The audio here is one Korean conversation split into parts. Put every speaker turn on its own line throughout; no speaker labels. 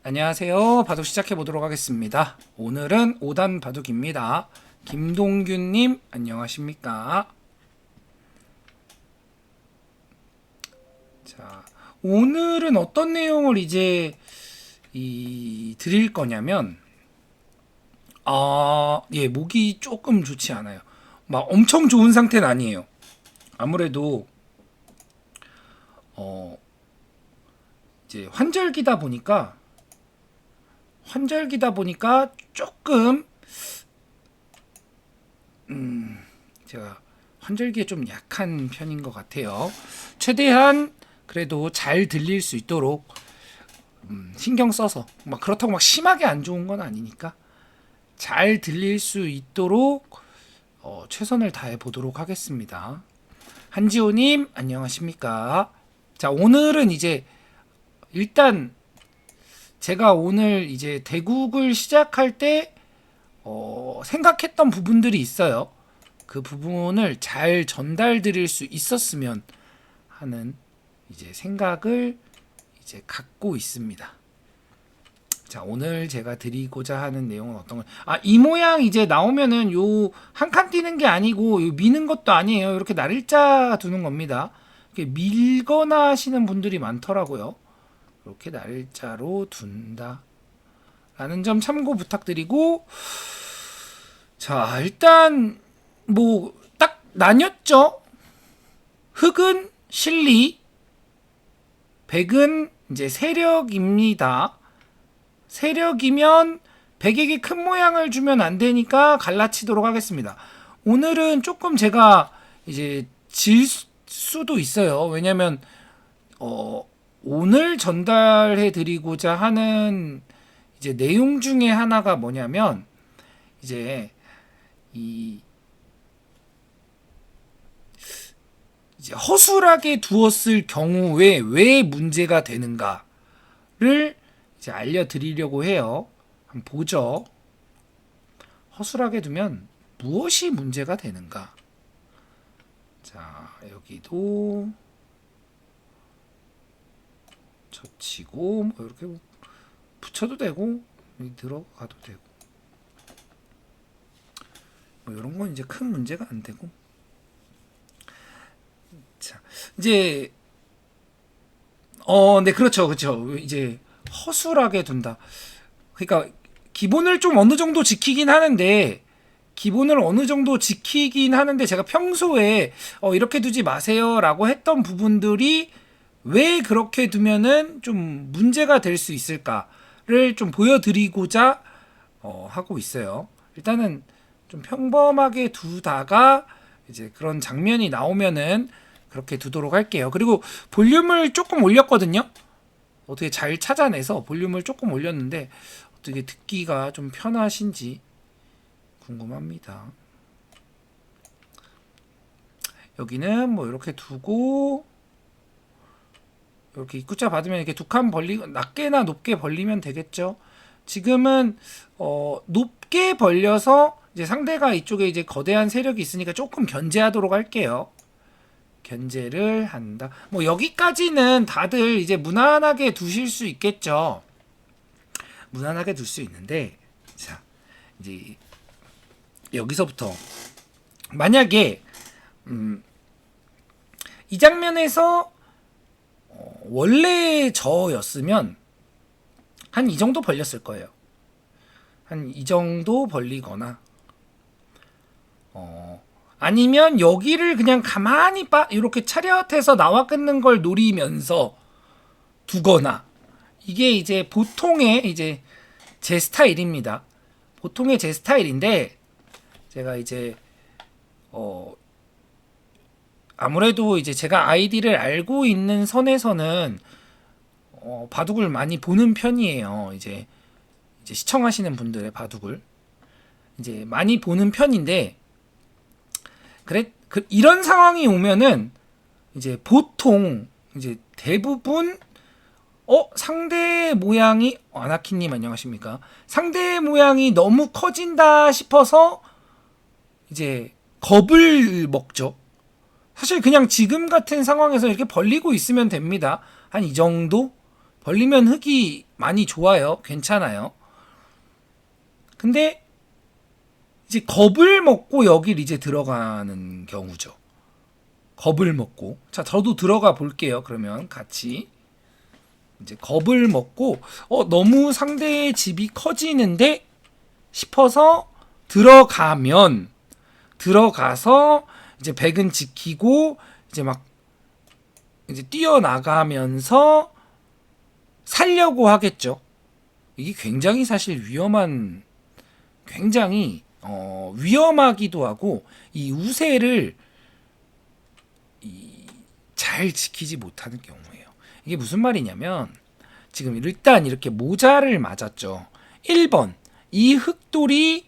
안녕하세요. 바둑 시작해 보도록 하겠습니다. 오늘은 5단 바둑입니다. 김동균님 안녕하십니까? 자, 오늘은 어떤 내용을 이제 드릴 거냐면 목이 조금 좋지 않아요. 막 엄청 좋은 상태는 아니에요. 아무래도 이제 환절기다 보니까 조금 제가 환절기에 좀 약한 편인 것 같아요. 최대한 그래도 잘 들릴 수 있도록 신경 써서 막 그렇다고 막 심하게 안 좋은 건 아니니까 잘 들릴 수 있도록 최선을 다해 보도록 하겠습니다. 한지호님 안녕하십니까? 자, 오늘은 이제 일단 제가 오늘 이제 대국을 시작할 때 생각했던 부분들이 있어요. 그 부분을 잘 전달 드릴 수 있었으면 하는 이제 생각을 이제 갖고 있습니다. 자, 오늘 제가 드리고자 하는 내용은 어떤 걸? 이 모양 이제 나오면은 요 한 칸 띄는 게 아니고 요 미는 것도 아니에요. 이렇게 날일자 두는 겁니다. 이렇게 밀거나 하시는 분들이 많더라고요. 이렇게 날짜로 둔다 라는 점 참고 부탁드리고, 자, 일단 뭐 딱 나뉘었죠. 흑은 실리, 백은 이제 세력입니다. 세력이면 백에게 큰 모양을 주면 안 되니까 갈라치도록 하겠습니다. 오늘은 조금 제가 이제 질 수도 있어요. 왜냐면 오늘 전달해 드리고자 하는 이제 내용 중에 하나가 뭐냐면 이제 이제 허술하게 두었을 경우에 왜 문제가 되는가를 이제 알려드리려고 해요. 한번 보죠. 허술하게 두면 무엇이 문제가 되는가? 자, 여기도 젖히고 뭐 이렇게 붙여도 되고 들어가도 되고 뭐 이런 건 이제 큰 문제가 안 되고. 자, 이제 네, 그렇죠. 이제 허술하게 둔다. 그러니까 기본을 좀 어느 정도 지키긴 하는데 제가 평소에 이렇게 두지 마세요라고 했던 부분들이 왜 그렇게 두면은 좀 문제가 될 수 있을까를 좀 보여드리고자 하고 있어요. 일단은 좀 평범하게 두다가 이제 그런 장면이 나오면은 그렇게 두도록 할게요. 그리고 볼륨을 조금 올렸거든요. 어떻게 잘 찾아내서 볼륨을 조금 올렸는데 어떻게 듣기가 좀 편하신지 궁금합니다. 여기는 뭐 이렇게 두고 이렇게 입구자 받으면 이렇게 두 칸 벌리고 낮게나 높게 벌리면 되겠죠. 지금은 높게 벌려서 이제 상대가 이쪽에 이제 거대한 세력이 있으니까 조금 견제하도록 할게요. 견제를 한다. 뭐 여기까지는 다들 이제 무난하게 두실 수 있겠죠. 무난하게 둘 수 있는데, 자, 이제 여기서부터 만약에 이 장면에서 원래 저였으면 한 이 정도 벌렸을 거예요. 한 이 정도 벌리거나 아니면 여기를 그냥 가만히 이렇게 차렷해서 나와 끊는 걸 노리면서 두거나. 이게 이제 보통의 이제 제 스타일입니다. 보통의 제 스타일인데 제가 이제 아무래도 이제 제가 아이디를 알고 있는 선에서는 바둑을 많이 보는 편이에요. 이제 시청하시는 분들의 바둑을 이제 많이 보는 편인데, 이런 상황이 오면은 이제 보통 이제 대부분 상대의 모양이 아나키님 안녕하십니까? 상대의 모양이 너무 커진다 싶어서 이제 겁을 먹죠. 사실 그냥 지금 같은 상황에서 이렇게 벌리고 있으면 됩니다. 한 이 정도 벌리면 흙이 많이 좋아요. 괜찮아요. 근데 이제 겁을 먹고 여길 이제 들어가는 경우죠. 겁을 먹고. 자, 저도 들어가 볼게요. 그러면 같이. 이제 겁을 먹고 너무 상대의 집이 커지는데 싶어서 들어가서 이제 백은 지키고 이제 막 이제 뛰어나가면서 살려고 하겠죠. 이게 굉장히 사실 굉장히 위험하기도 하고 이 우세를 잘 지키지 못하는 경우예요. 이게 무슨 말이냐면 지금 일단 이렇게 모자를 맞았죠. 1번 이 흑돌이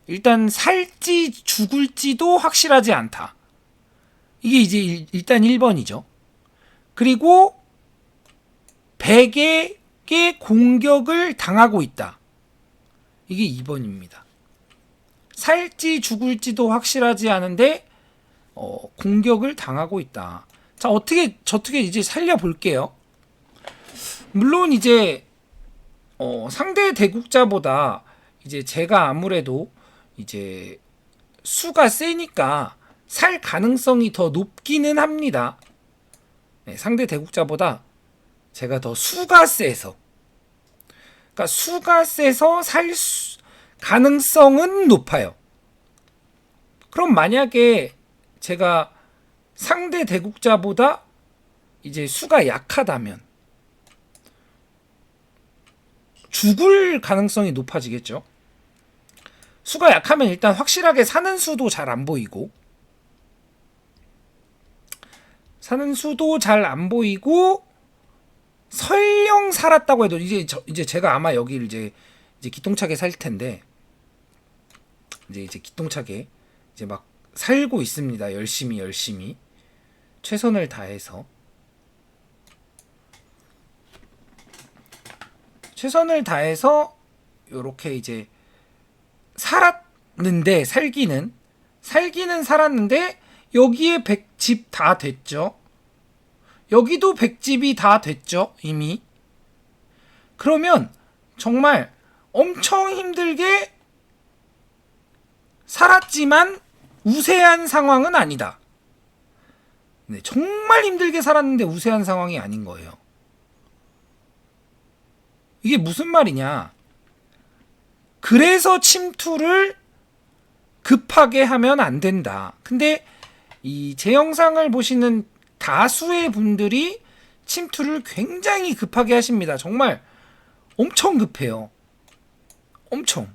일단 살지 죽을지도 확실하지 않다. 이게 이제 일단 1번이죠. 그리고 백에게 공격을 당하고 있다. 이게 2번입니다. 살지 죽을지도 확실하지 않은데 공격을 당하고 있다. 자, 어떻게 이제 살려볼게요. 물론 이제 상대 대국자보다 이제 제가 아무래도 이제 수가 세니까 살 가능성이 더 높기는 합니다. 네, 상대 대국자보다 제가 더 수가 세서, 그러니까 수가 세서 가능성은 높아요. 그럼 만약에 제가 상대 대국자보다 이제 수가 약하다면 죽을 가능성이 높아지겠죠. 수가 약하면 일단 확실하게 사는 수도 잘 안 보이고 설령 살았다고 해도 이제 제가 아마 여기를 이제 기똥차게 살 텐데 이제 기똥차게 이제 막 살고 있습니다. 열심히 최선을 다해서 요렇게 이제 살았는데 살기는 살았는데 여기에 100집 다 됐죠. 여기도 100집이 다 됐죠. 이미. 그러면 정말 엄청 힘들게 살았지만 우세한 상황은 아니다. 네, 정말 힘들게 살았는데 우세한 상황이 아닌 거예요. 이게 무슨 말이냐? 그래서 침투를 급하게 하면 안 된다. 근데 제 영상을 보시는 다수의 분들이 침투를 굉장히 급하게 하십니다. 정말 엄청 급해요. 엄청.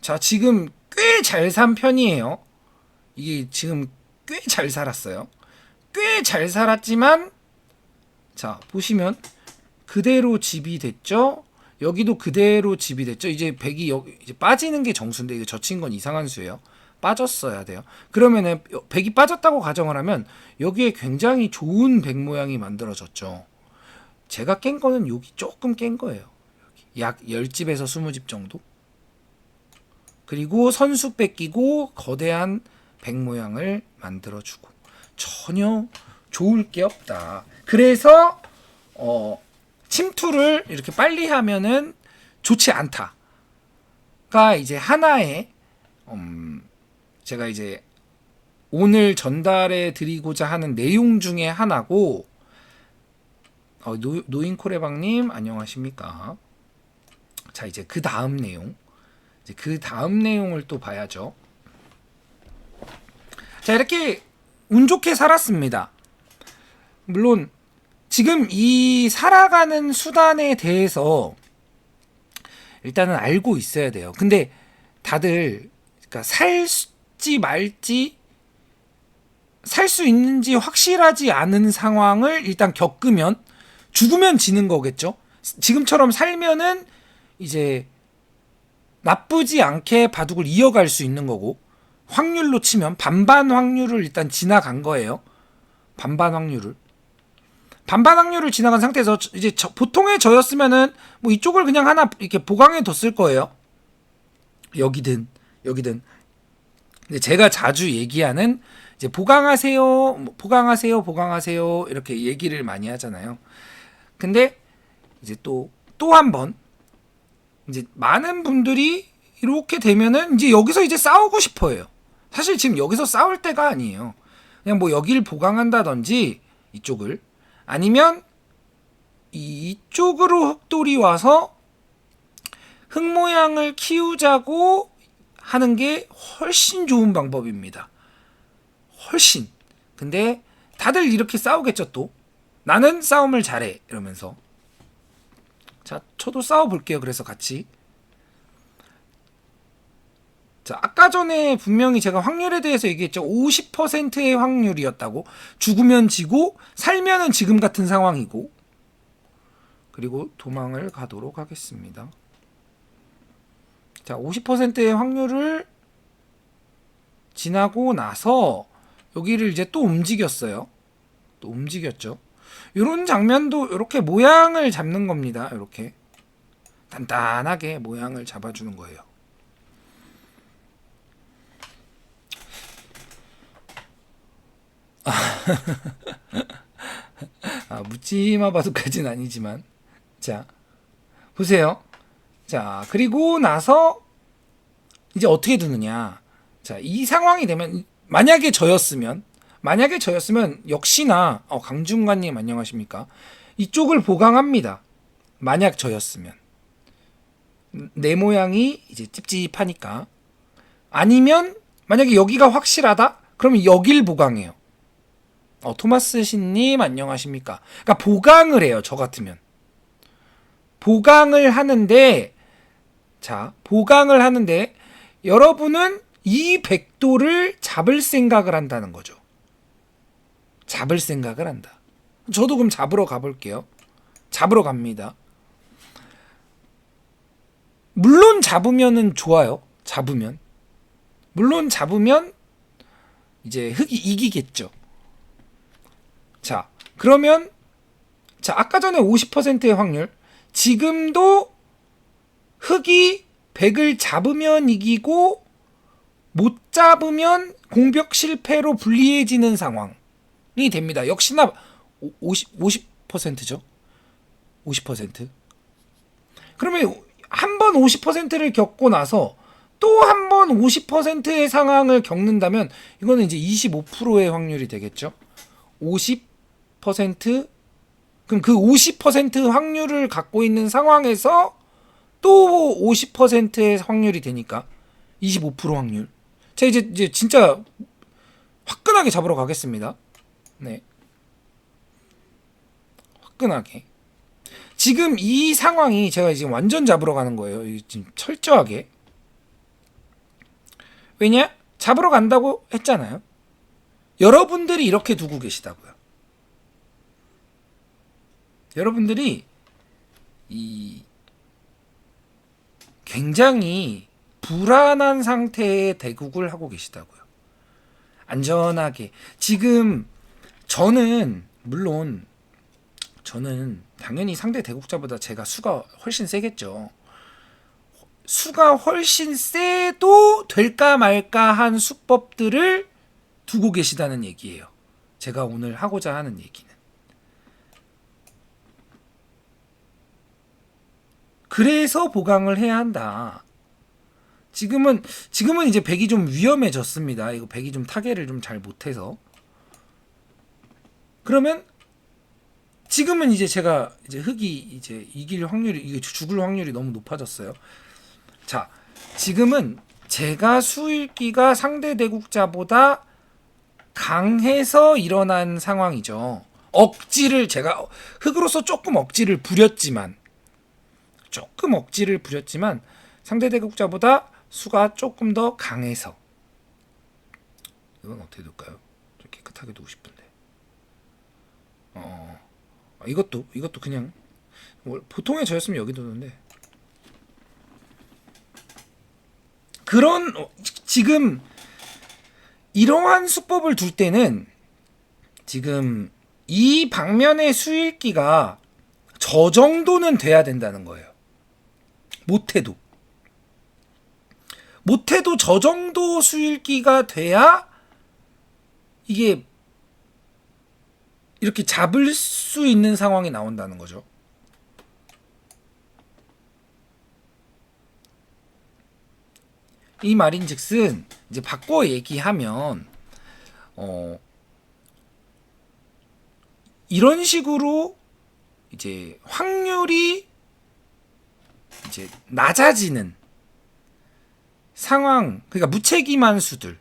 자, 지금 꽤 잘 산 편이에요. 이게 지금 꽤 잘 살았어요. 꽤 잘 살았지만 자, 보시면 그대로 집이 됐죠. 여기도 그대로 집이 됐죠. 이제 100이 여기 이제 빠지는 게 정수인데 이거 젖힌 건 이상한 수예요. 빠졌어야 돼요. 그러면은 100이 빠졌다고 가정을 하면 여기에 굉장히 좋은 100 모양이 만들어졌죠. 제가 깬 거는 여기 조금 깬 거예요. 여기 약 10집에서 20집 정도. 그리고 선수 뺏기고 거대한 100 모양을 만들어주고 전혀 좋을 게 없다. 그래서 침투를 이렇게 빨리 하면은 좋지 않다가 이제 하나의 제가 이제 오늘 전달해 드리고자 하는 내용 중에 하나고 노인코레방님 안녕하십니까. 자, 이제 그 다음 내용을 또 봐야죠. 자, 이렇게 운 좋게 살았습니다. 물론 지금 이 살아가는 수단에 대해서 일단은 알고 있어야 돼요. 근데 다들 그러니까 살지 말지 살 수 있는지 확실하지 않은 상황을 일단 겪으면 죽으면 지는 거겠죠. 지금처럼 살면은 이제 나쁘지 않게 바둑을 이어갈 수 있는 거고 확률로 치면 반반 확률을 일단 지나간 거예요. 반반 확률을 지나간 상태에서 이제 보통의 저였으면은 뭐 이쪽을 그냥 하나 이렇게 보강해 뒀을 거예요. 여기든. 근데 제가 자주 얘기하는 이제 보강하세요 이렇게 얘기를 많이 하잖아요. 근데 이제 또 한 번 이제 많은 분들이 이렇게 되면은 이제 여기서 이제 싸우고 싶어해요. 사실 지금 여기서 싸울 때가 아니에요. 그냥 뭐 여기를 보강한다든지 이쪽을, 아니면 이쪽으로 흑돌이 와서 흙 모양을 키우자고 하는 게 훨씬 좋은 방법입니다. 훨씬. 근데 다들 이렇게 싸우겠죠. 또 나는 싸움을 잘해 이러면서. 자, 저도 싸워볼게요. 그래서 같이. 자, 아까 전에 분명히 제가 확률에 대해서 얘기했죠. 50%의 확률이었다고. 죽으면 지고 살면은 지금 같은 상황이고. 그리고 도망을 가도록 하겠습니다. 자, 50%의 확률을 지나고 나서 여기를 이제 또 움직였어요. 또 움직였죠. 이런 장면도 이렇게 모양을 잡는 겁니다. 이렇게 단단하게 모양을 잡아주는 거예요. 묻지마 바둑까지는 아니지만, 자 보세요. 자, 그리고 나서 이제 어떻게 두느냐. 자, 이 상황이 되면 만약에 저였으면 역시나 강중관님 안녕하십니까? 이쪽을 보강합니다. 만약 저였으면 내 모양이 이제 찝찝하니까. 아니면 만약에 여기가 확실하다? 그러면 여길 보강해요. 토마스 신님 안녕하십니까? 그러니까 보강을 해요. 저 같으면 보강을 하는데, 자, 보강을 하는데 여러분은 이 백도를 잡을 생각을 한다는 거죠. 잡을 생각을 한다. 저도 그럼 잡으러 가볼게요. 잡으러 갑니다. 물론 잡으면은 좋아요. 물론 잡으면 이제 흑이 이기겠죠. 자, 그러면 자, 아까 전에 50%의 확률, 지금도 흑이 100을 잡으면 이기고 못 잡으면 공격 실패로 불리해지는 상황이 됩니다. 역시나 50%죠. 50%. 그러면 한 번 50%를 겪고 나서 또 한 번 50%의 상황을 겪는다면 이거는 이제 25%의 확률이 되겠죠. 50%, 그럼 그 50% 확률을 갖고 있는 상황에서 또 50%의 확률이 되니까 25% 확률. 자, 이제 진짜 화끈하게 잡으러 가겠습니다. 네. 화끈하게. 지금 이 상황이 제가 지금 완전 잡으러 가는 거예요. 지금 철저하게. 왜냐? 잡으러 간다고 했잖아요. 여러분들이 이렇게 두고 계시다고요. 여러분들이 굉장히 불안한 상태의 대국을 하고 계시다고요. 안전하게. 지금 물론 저는 당연히 상대 대국자보다 제가 수가 훨씬 세겠죠. 수가 훨씬 세도 될까 말까 한 수법들을 두고 계시다는 얘기예요. 제가 오늘 하고자 하는 얘기는. 그래서 보강을 해야 한다. 지금은 이제 백이 좀 위험해졌습니다. 이거 백이 좀 타겟을 좀 잘 못해서. 그러면 지금은 이제 제가 이제 흑이 이제 이길 확률이, 이게 죽을 확률이 너무 높아졌어요. 자, 지금은 제가 수읽기가 상대 대국자보다 강해서 일어난 상황이죠. 억지를 제가 흑으로서 조금 억지를 부렸지만 상대 대국자보다 수가 조금 더 강해서. 이건 어떻게 둘까요? 좀 깨끗하게 두고 싶은데. 이것도 그냥 보통의 저였으면 여기 두는데. 지금 이러한 수법을 둘 때는 지금 이 방면의 수읽기가 저 정도는 돼야 된다는 거예요. 못해도 저 정도 수읽기가 돼야 이게 이렇게 잡을 수 있는 상황이 나온다는 거죠. 이 말인즉슨 이제 바꿔 얘기하면 이런 식으로 이제 확률이 이제 낮아지는 상황, 그러니까 무책임한 수들,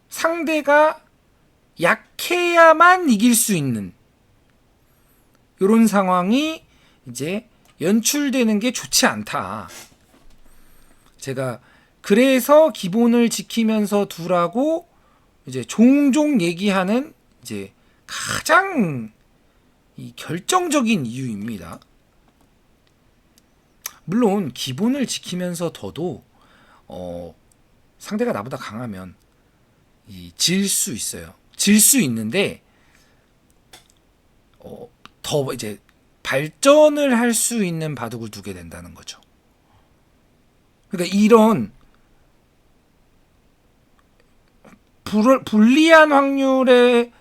상대가 약해야만 이길 수 있는 이런 상황이 이제 연출되는 게 좋지 않다. 제가 그래서 기본을 지키면서 두라고 이제 종종 얘기하는 이제 가장 이 결정적인 이유입니다. 물론 기본을 지키면서 둬도 상대가 나보다 강하면 질 수 있어요. 질 수 있는데 더 이제 발전을 할 수 있는 바둑을 두게 된다는 거죠. 그러니까 이런 불리한 확률의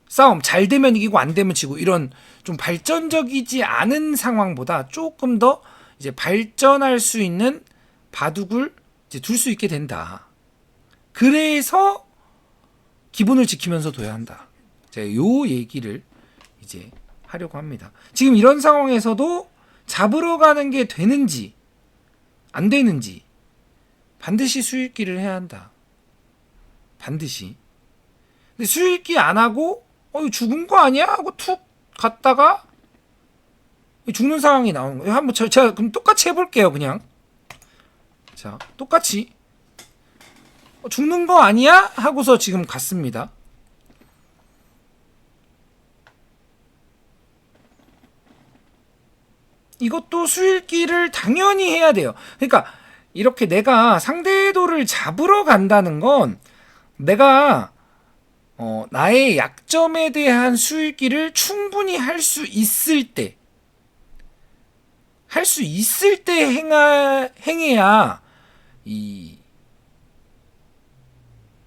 싸움, 잘 되면 이기고 안 되면 지고, 이런 좀 발전적이지 않은 상황보다 조금 더 이제 발전할 수 있는 바둑을 이제 둘 수 있게 된다. 그래서 기본을 지키면서 둬야 한다. 제가 요 얘기를 이제 하려고 합니다. 지금 이런 상황에서도 잡으러 가는 게 되는지 안 되는지 반드시 수읽기를 해야 한다. 반드시. 근데 수읽기 안 하고 죽은 거 아니야? 하고 툭 갔다가 죽는 상황이 나오는 거예요. 한번 제가 그럼 똑같이 해볼게요. 그냥 자, 똑같이 죽는 거 아니야? 하고서 지금 갔습니다. 이것도 수읽기를 당연히 해야 돼요. 그러니까 이렇게 내가 상대도를 잡으러 간다는 건 내가 나의 약점에 대한 수읽기를 충분히 할 수 있을 때 행해야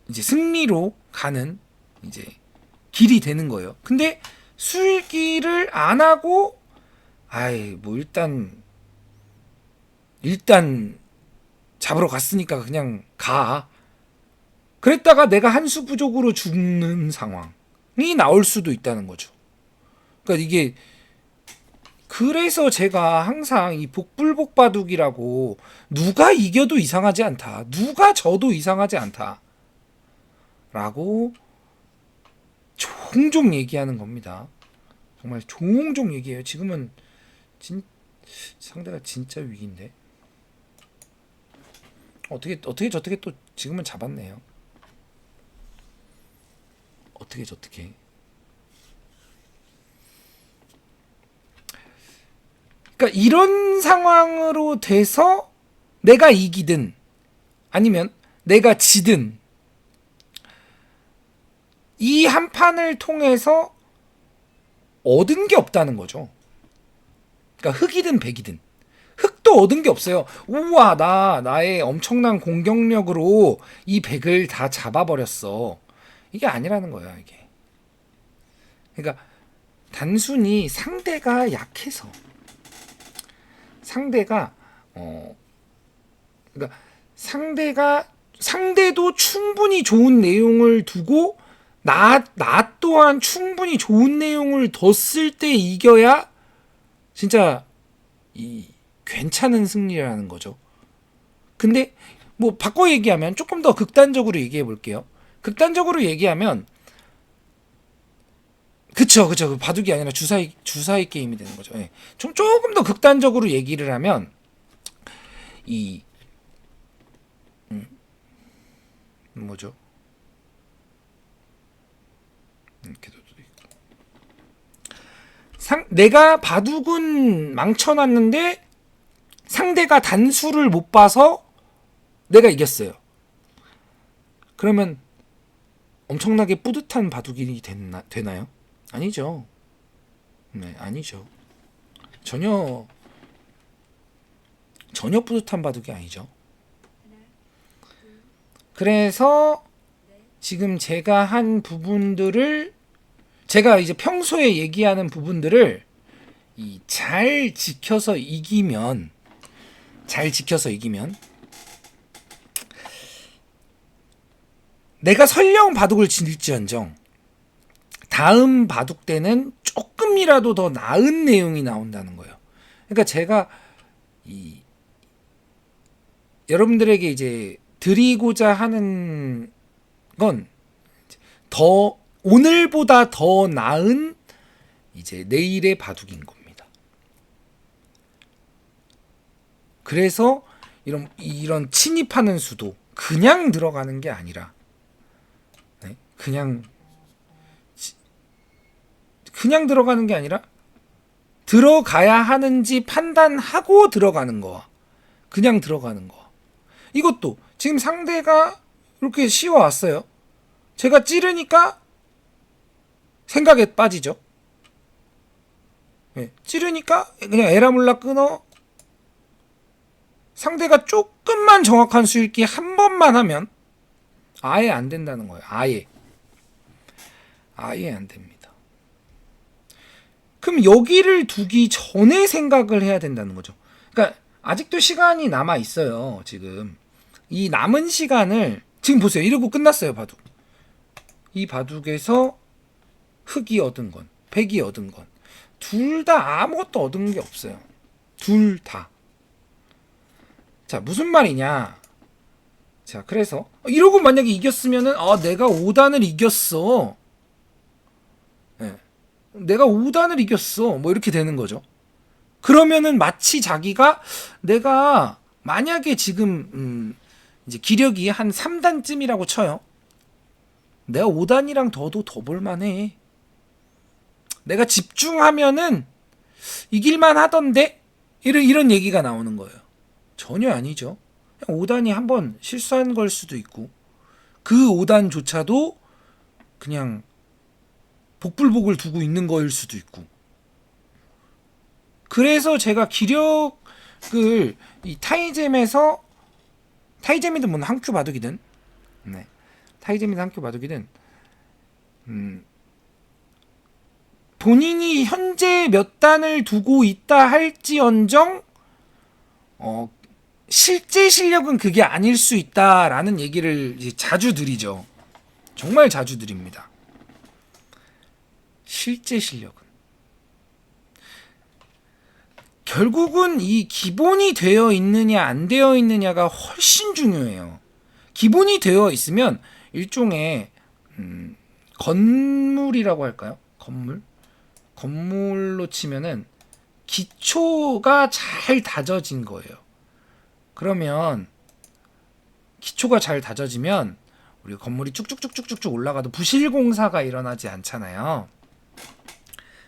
이제 승리로 가는 이제 길이 되는 거예요. 근데 수읽기를 안 하고 뭐 일단 잡으러 갔으니까 그냥 가. 그랬다가 내가 한 수 부족으로 죽는 상황이 나올 수도 있다는 거죠. 그러니까 이게 그래서 제가 항상 이 복불복바둑이라고 누가 이겨도 이상하지 않다. 누가 져도 이상하지 않다. 라고 종종 얘기하는 겁니다. 정말 종종 얘기해요. 지금은 상대가 진짜 위기인데 어떻게 저떻게 또 지금은 잡았네요. 어떻게 그러니까 이런 상황으로 돼서 내가 이기든 아니면 내가 지든 이 한 판을 통해서 얻은 게 없다는 거죠. 그러니까 흑이든 백이든 흑도 얻은 게 없어요. 우와, 나의 엄청난 공격력으로 이 백을 다 잡아버렸어. 이게 아니라는 거야, 이게. 그러니까 단순히 상대가 약해서 그러니까 상대도 충분히 좋은 내용을 두고 나 또한 충분히 좋은 내용을 뒀을 때 이겨야 진짜 괜찮은 승리라는 거죠. 근데 뭐 바꿔 얘기하면 조금 더 극단적으로 얘기해 볼게요. 극단적으로 얘기하면 그쵸. 바둑이 아니라 주사위 게임이 되는 거죠. 예. 조금 더 극단적으로 얘기를 하면 뭐죠? 이렇게도 있고. 내가 바둑은 망쳐놨는데 상대가 단수를 못 봐서 내가 이겼어요. 그러면 엄청나게 뿌듯한 바둑이 되나요? 아니죠. 네, 아니죠. 전혀 뿌듯한 바둑이 아니죠. 그래서 지금 제가 한 부분들을 제가 이제 평소에 얘기하는 부분들을 잘 지켜서 이기면 내가 설령 바둑을 질지언정 다음 바둑 때는 조금이라도 더 나은 내용이 나온다는 거예요. 그러니까 제가 여러분들에게 이제 드리고자 하는 건 더 오늘보다 더 나은 이제 내일의 바둑인 겁니다. 그래서 이런 침입하는 수도 그냥 들어가는 게 아니라 그냥 들어가는 게 아니라 들어가야 하는지 판단하고 들어가는 거와 그냥 들어가는 거. 이것도 지금 상대가 이렇게 씌워왔어요. 제가 찌르니까 생각에 빠지죠. 찌르니까 그냥 에라몰라 끊어. 상대가 조금만 정확한 수읽기 한 번만 하면 아예 안 된다는 거예요. 아예 안 됩니다. 그럼 여기를 두기 전에 생각을 해야 된다는 거죠. 그러니까 아직도 시간이 남아 있어요. 지금 이 남은 시간을 지금 보세요. 이러고 끝났어요. 바둑. 이 바둑에서 흑이 얻은 건, 백이 얻은 건 둘 다 아무것도 얻은 게 없어요. 둘 다. 자, 무슨 말이냐? 자, 그래서 이러고 만약에 이겼으면은 내가 5단을 이겼어. 내가 5단을 이겼어. 뭐 이렇게 되는 거죠. 그러면은 마치 자기가 내가 만약에 지금 이제 기력이 한 3단쯤이라고 쳐요. 내가 5단이랑 더도 더 볼만해. 내가 집중하면은 이길만 하던데? 이런 얘기가 나오는 거예요. 전혀 아니죠. 5단이 한번 실수한 걸 수도 있고 그 5단조차도 그냥 복불복을 두고 있는 거일 수도 있고. 그래서 제가 기력을 이 타이잼이든 뭐 한큐 바둑이든 타이잼이든 한큐 바둑이든 본인이 현재 몇 단을 두고 있다 할지언정 실제 실력은 그게 아닐 수 있다라는 얘기를 이제 자주 드리죠. 정말 자주 드립니다. 실제 실력은 결국은 이 기본이 되어 있느냐 안 되어 있느냐가 훨씬 중요해요. 기본이 되어 있으면 일종의 건물이라고 할까요? 건물로 치면은 기초가 잘 다져진 거예요. 그러면 기초가 잘 다져지면 우리 건물이 쭉쭉쭉쭉쭉 올라가도 부실공사가 일어나지 않잖아요.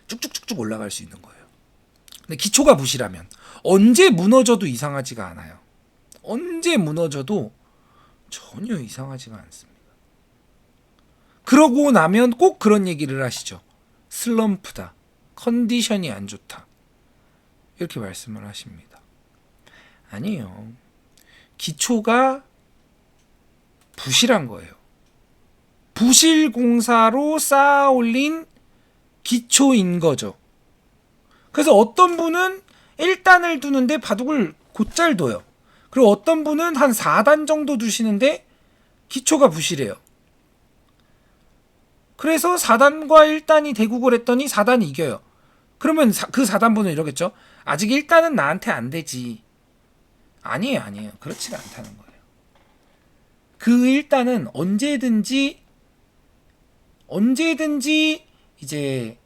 쭉쭉쭉쭉 올라갈 수 있는 거예요. 근데 기초가 부실하면 언제 무너져도 이상하지가 않아요. 언제 무너져도 전혀 이상하지가 않습니다. 그러고 나면 꼭 그런 얘기를 하시죠. 슬럼프다. 컨디션이 안 좋다. 이렇게 말씀을 하십니다. 아니에요. 기초가 부실한 거예요. 부실공사로 쌓아 올린 기초인 거죠. 그래서 어떤 분은 1단을 두는데 바둑을 곧잘 둬요. 그리고 어떤 분은 한 4단 정도 두시는데 기초가 부실해요. 그래서 4단과 1단이 대국을 했더니 4단이 이겨요. 그러면 그 4단분은 이러겠죠. 아직 1단은 나한테 안 되지. 아니에요. 그렇지가 않다는 거예요. 그 1단은 언제든지 이제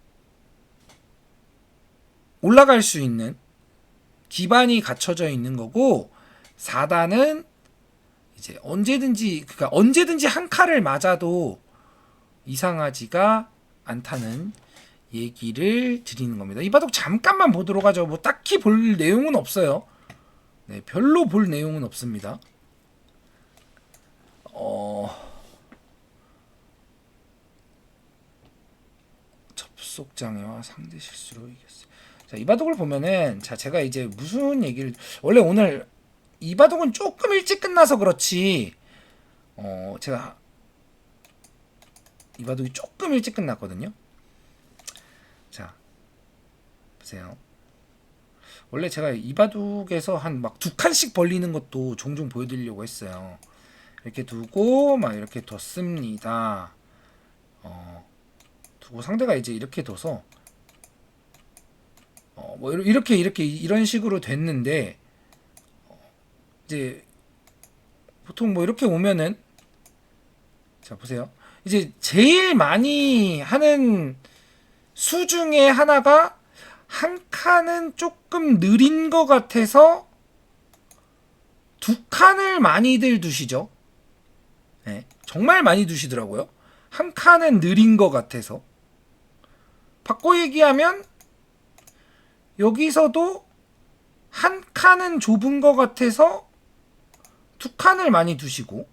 올라갈 수 있는 기반이 갖춰져 있는 거고 4단은 이제 언제든지 한 칼을 맞아도 이상하지가 않다는 얘기를 드리는 겁니다. 이 바둑 잠깐만 보도록 하죠. 뭐 딱히 볼 내용은 없어요. 별로 볼 내용은 없습니다. 접속 장애와 상대 실수로 이겼어요. 자, 이 바둑을 보면은 제가 이제 무슨 얘기를 원래 오늘 이 바둑은 조금 일찍 끝나서 그렇지 제가 이 바둑이 조금 일찍 끝났거든요. 자, 보세요. 원래 제가 이 바둑에서 한 막 2칸씩 벌리는 것도 종종 보여드리려고 했어요. 이렇게 두고 막 이렇게 뒀습니다. 두고 상대가 이제 이렇게 둬서 뭐 이렇게 이런 식으로 됐는데 이제 보통 뭐 이렇게 오면은 자 보세요. 이제 제일 많이 하는 수 중에 하나가 한 칸은 조금 느린 것 같아서 두 칸을 많이들 두시죠. 네, 정말 많이 두시더라고요. 한 칸은 느린 것 같아서. 바꿔 얘기하면 여기서도 한 칸은 좁은 것 같아서 두 칸을 많이 두시고,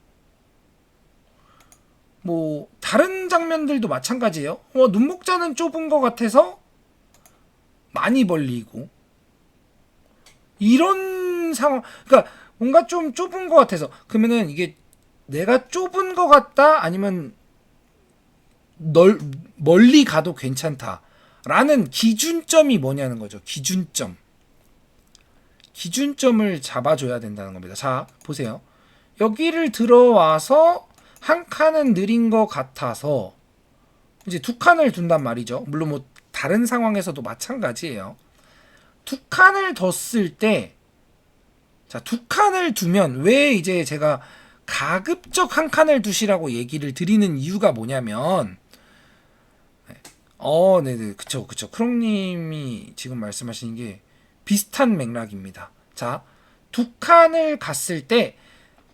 뭐 다른 장면들도 마찬가지예요. 눈목자는 좁은 것 같아서 많이 벌리고, 이런 상황. 그러니까 뭔가 좀 좁은 것 같아서, 그러면은 이게 내가 좁은 것 같다 아니면 멀리 가도 괜찮다 라는 기준점이 뭐냐는 거죠. 기준점을 잡아줘야 된다는 겁니다. 자 보세요. 여기를 들어와서 한 칸은 느린 것 같아서 이제 두 칸을 둔단 말이죠. 물론 뭐 다른 상황에서도 마찬가지예요. 두 칸을 뒀을 때, 자, 두 칸을 두면 왜 이제 제가 가급적 한 칸을 두시라고 얘기를 드리는 이유가 뭐냐면, 네네, 그쵸. 크롱님이 지금 말씀하시는 게 비슷한 맥락입니다. 자, 두 칸을 갔을 때,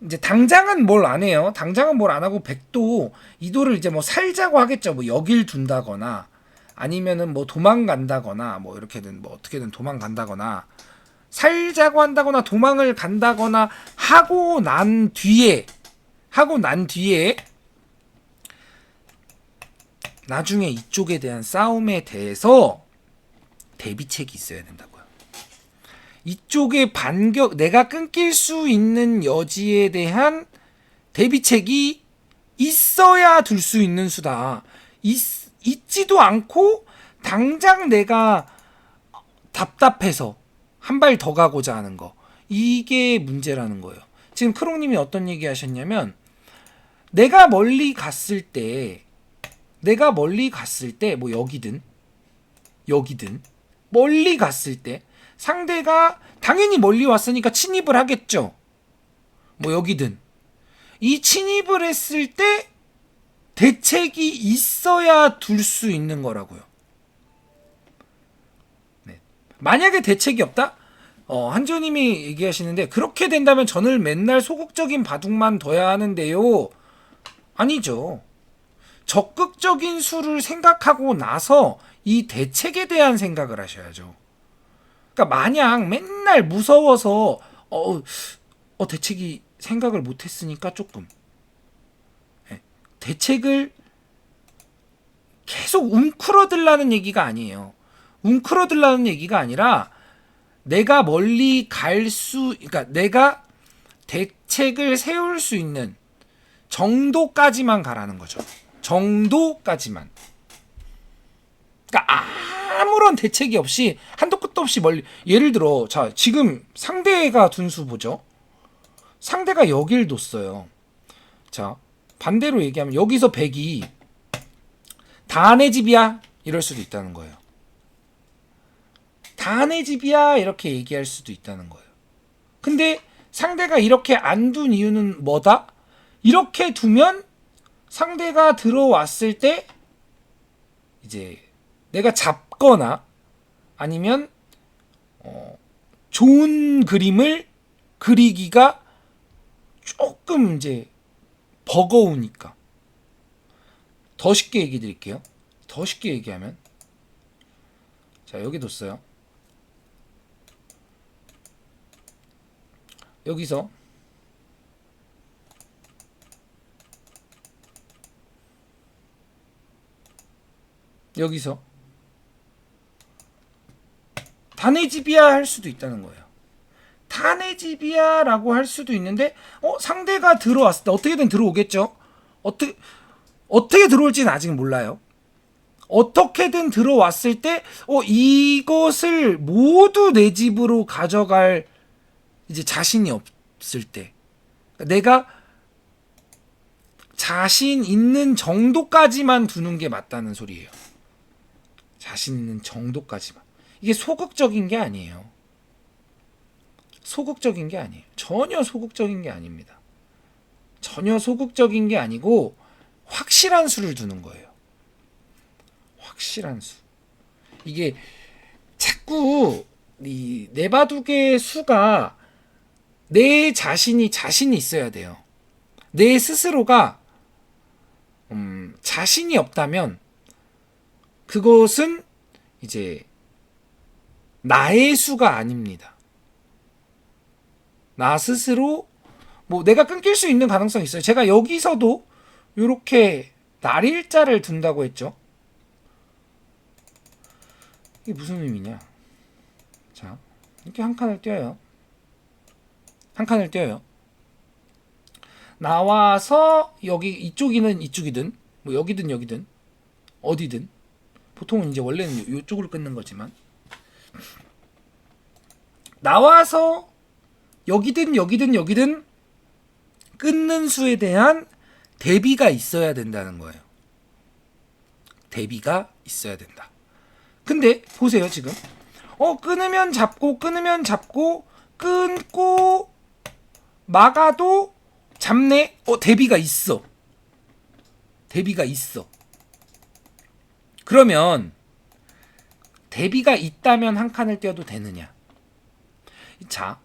이제 당장은 뭘 안 해요. 당장은 뭘 안 하고 백도 이도를 이제 뭐 살자고 하겠죠. 뭐 여길 둔다거나, 아니면은 뭐 도망간다거나, 뭐 이렇게든 뭐 어떻게든 도망간다거나, 살자고 한다거나 도망을 간다거나 하고 난 뒤에 나중에 이쪽에 대한 싸움에 대해서 대비책이 있어야 된다고요. 이쪽에 내가 끊길 수 있는 여지에 대한 대비책이 있어야 둘 수 있는 수다. 있지도 않고 당장 내가 답답해서 한 발 더 가고자 하는 거, 이게 문제라는 거예요. 지금 크롱님이 어떤 얘기 하셨냐면, 내가 멀리 갔을 때 뭐 여기든 멀리 갔을 때 상대가 당연히 멀리 왔으니까 침입을 하겠죠. 뭐 여기든 이 침입을 했을 때 대책이 있어야 둘 수 있는 거라고요. 네. 만약에 대책이 없다? 한조님이 얘기하시는데, 그렇게 된다면 저는 맨날 소극적인 바둑만 둬야 하는데요. 아니죠. 적극적인 수를 생각하고 나서 이 대책에 대한 생각을 하셔야죠. 그러니까 마냥 맨날 무서워서 대책이 생각을 못했으니까 조금, 대책을 계속 웅크러들라는 얘기가 아니에요. 웅크러들라는 얘기가 아니라 내가 멀리 그러니까 내가 대책을 세울 수 있는 정도까지만 가라는 거죠. 정도까지만. 그러니까 아무런 대책이 없이 한도 끝도 없이 멀리, 예를 들어 자 지금 상대가 둔수 보죠. 상대가 여길 뒀어요. 자 반대로 얘기하면 여기서 백이 다 내 집이야 이럴 수도 있다는 거예요. 다 내 집이야 이렇게 얘기할 수도 있다는 거예요. 근데 상대가 이렇게 안 둔 이유는 뭐다? 이렇게 두면 상대가 들어왔을 때 이제 내가 잡거나 아니면 좋은 그림을 그리기가 조금 이제 버거우니까. 더 쉽게 얘기 드릴게요. 더 쉽게 얘기하면, 자 여기 뒀어요. 여기서 다 내 집이야 할 수도 있다는 거예요. 다 내 집이야 라고 할 수도 있는데, 상대가 들어왔을 때 어떻게든 들어오겠죠. 어떻게 들어올지는 아직 몰라요. 어떻게든 들어왔을 때 이것을 모두 내 집으로 가져갈 이제 자신이 없을 때, 내가 자신 있는 정도까지만 두는 게 맞다는 소리예요. 자신 있는 정도까지만. 이게 소극적인 게 아니에요. 소극적인 게 아니에요. 전혀 소극적인 게 아닙니다. 전혀 소극적인 게 아니고 확실한 수를 두는 거예요. 확실한 수. 이게 자꾸 이 네바두개의 수가 내 자신이 있어야 돼요. 내 스스로가 자신이 없다면 그것은 이제 나의 수가 아닙니다. 나 스스로 뭐 내가 끊길 수 있는 가능성이 있어요. 제가 여기서도 이렇게 날일자를 둔다고 했죠. 이게 무슨 의미냐? 자, 이렇게 한 칸을 띄어요. 한 칸을 띄어요. 나와서 여기 이쪽이든 뭐 여기든 어디든 보통은 이제 원래는 이쪽으로 끊는 거지만 나와서 여기든 끊는 수에 대한 대비가 있어야 된다는 거예요. 대비가 있어야 된다. 근데 보세요 지금 끊으면 잡고 끊고 막아도 잡네. 대비가 있어. 그러면 대비가 있다면 한 칸을 띄어도 되느냐? 자,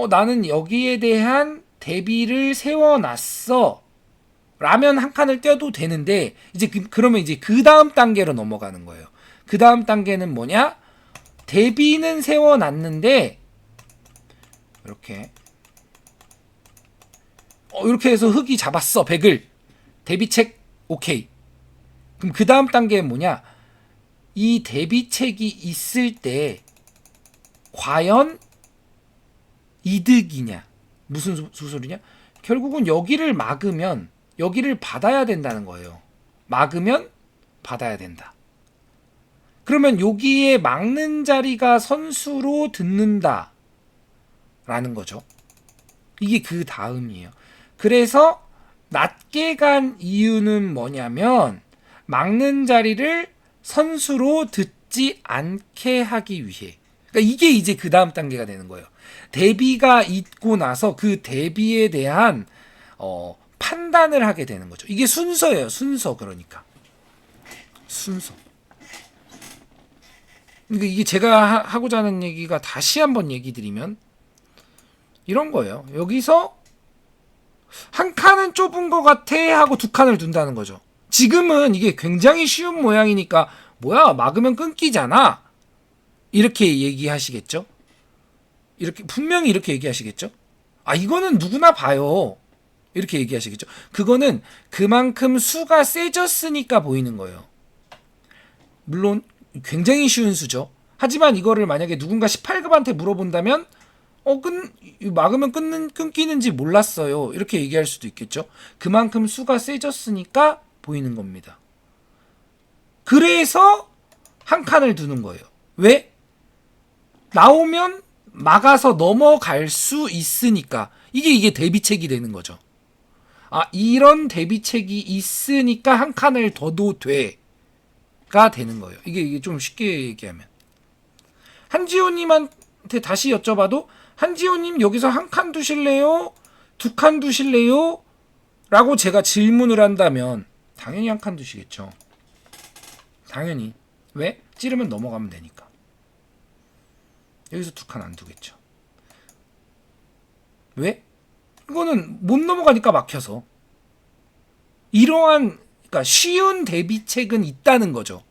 나는 여기에 대한 대비를 세워놨어. 라면 한 칸을 띄어도 되는데 이제 그러면 이제 그 다음 단계로 넘어가는 거예요. 그 다음 단계는 뭐냐? 대비는 세워놨는데 이렇게 해서 흙이 잡았어. 100을. 대비책 오케이. 그럼 그 다음 단계는 뭐냐? 이 대비책이 있을 때 과연 이득이냐? 무슨 소리냐? 결국은 여기를 막으면 여기를 받아야 된다는 거예요. 막으면 받아야 된다. 그러면 여기에 막는 자리가 선수로 듣는다 라는 거죠. 이게 그 다음이에요. 그래서 낮게 간 이유는 뭐냐면 막는 자리를 선수로 듣지 않게 하기 위해. 그러니까 이게 이제 그 다음 단계가 되는 거예요. 대비가 있고 나서 그 대비에 대한 판단을 하게 되는 거죠. 이게 순서예요. 순서. 그러니까 순서. 그러니까 이게 제가 하고자 하는 얘기가 다시 한번 얘기 드리면 이런 거예요. 여기서 한 칸은 좁은 것 같아 하고 두 칸을 둔다는 거죠. 지금은 이게 굉장히 쉬운 모양이니까 뭐야 막으면 끊기잖아 이렇게 얘기하시겠죠. 이렇게 분명히 이렇게 얘기하시겠죠. 이거는 누구나 봐요 이렇게 얘기하시겠죠. 그거는 그만큼 수가 세졌으니까 보이는 거예요. 물론 굉장히 쉬운 수죠. 하지만 이거를 만약에 누군가 18급한테 물어본다면 막으면 끊기는지 몰랐어요. 이렇게 얘기할 수도 있겠죠. 그만큼 수가 세졌으니까 보이는 겁니다. 그래서 한 칸을 두는 거예요. 왜? 나오면 막아서 넘어갈 수 있으니까. 이게 대비책이 되는 거죠. 이런 대비책이 있으니까 한 칸을 더도 돼가 되는 거예요. 이게 좀 쉽게 얘기하면. 한지호님한테 다시 여쭤봐도 한지호님 여기서 한 칸 두실래요? 두 칸 두실래요? 라고 제가 질문을 한다면 당연히 한 칸 두시겠죠. 당연히. 왜? 찌르면 넘어가면 되니까. 여기서 두 칸 안 두겠죠. 왜? 이거는 못 넘어가니까 막혀서. 이러한 그러니까 쉬운 대비책은 있다는 거죠.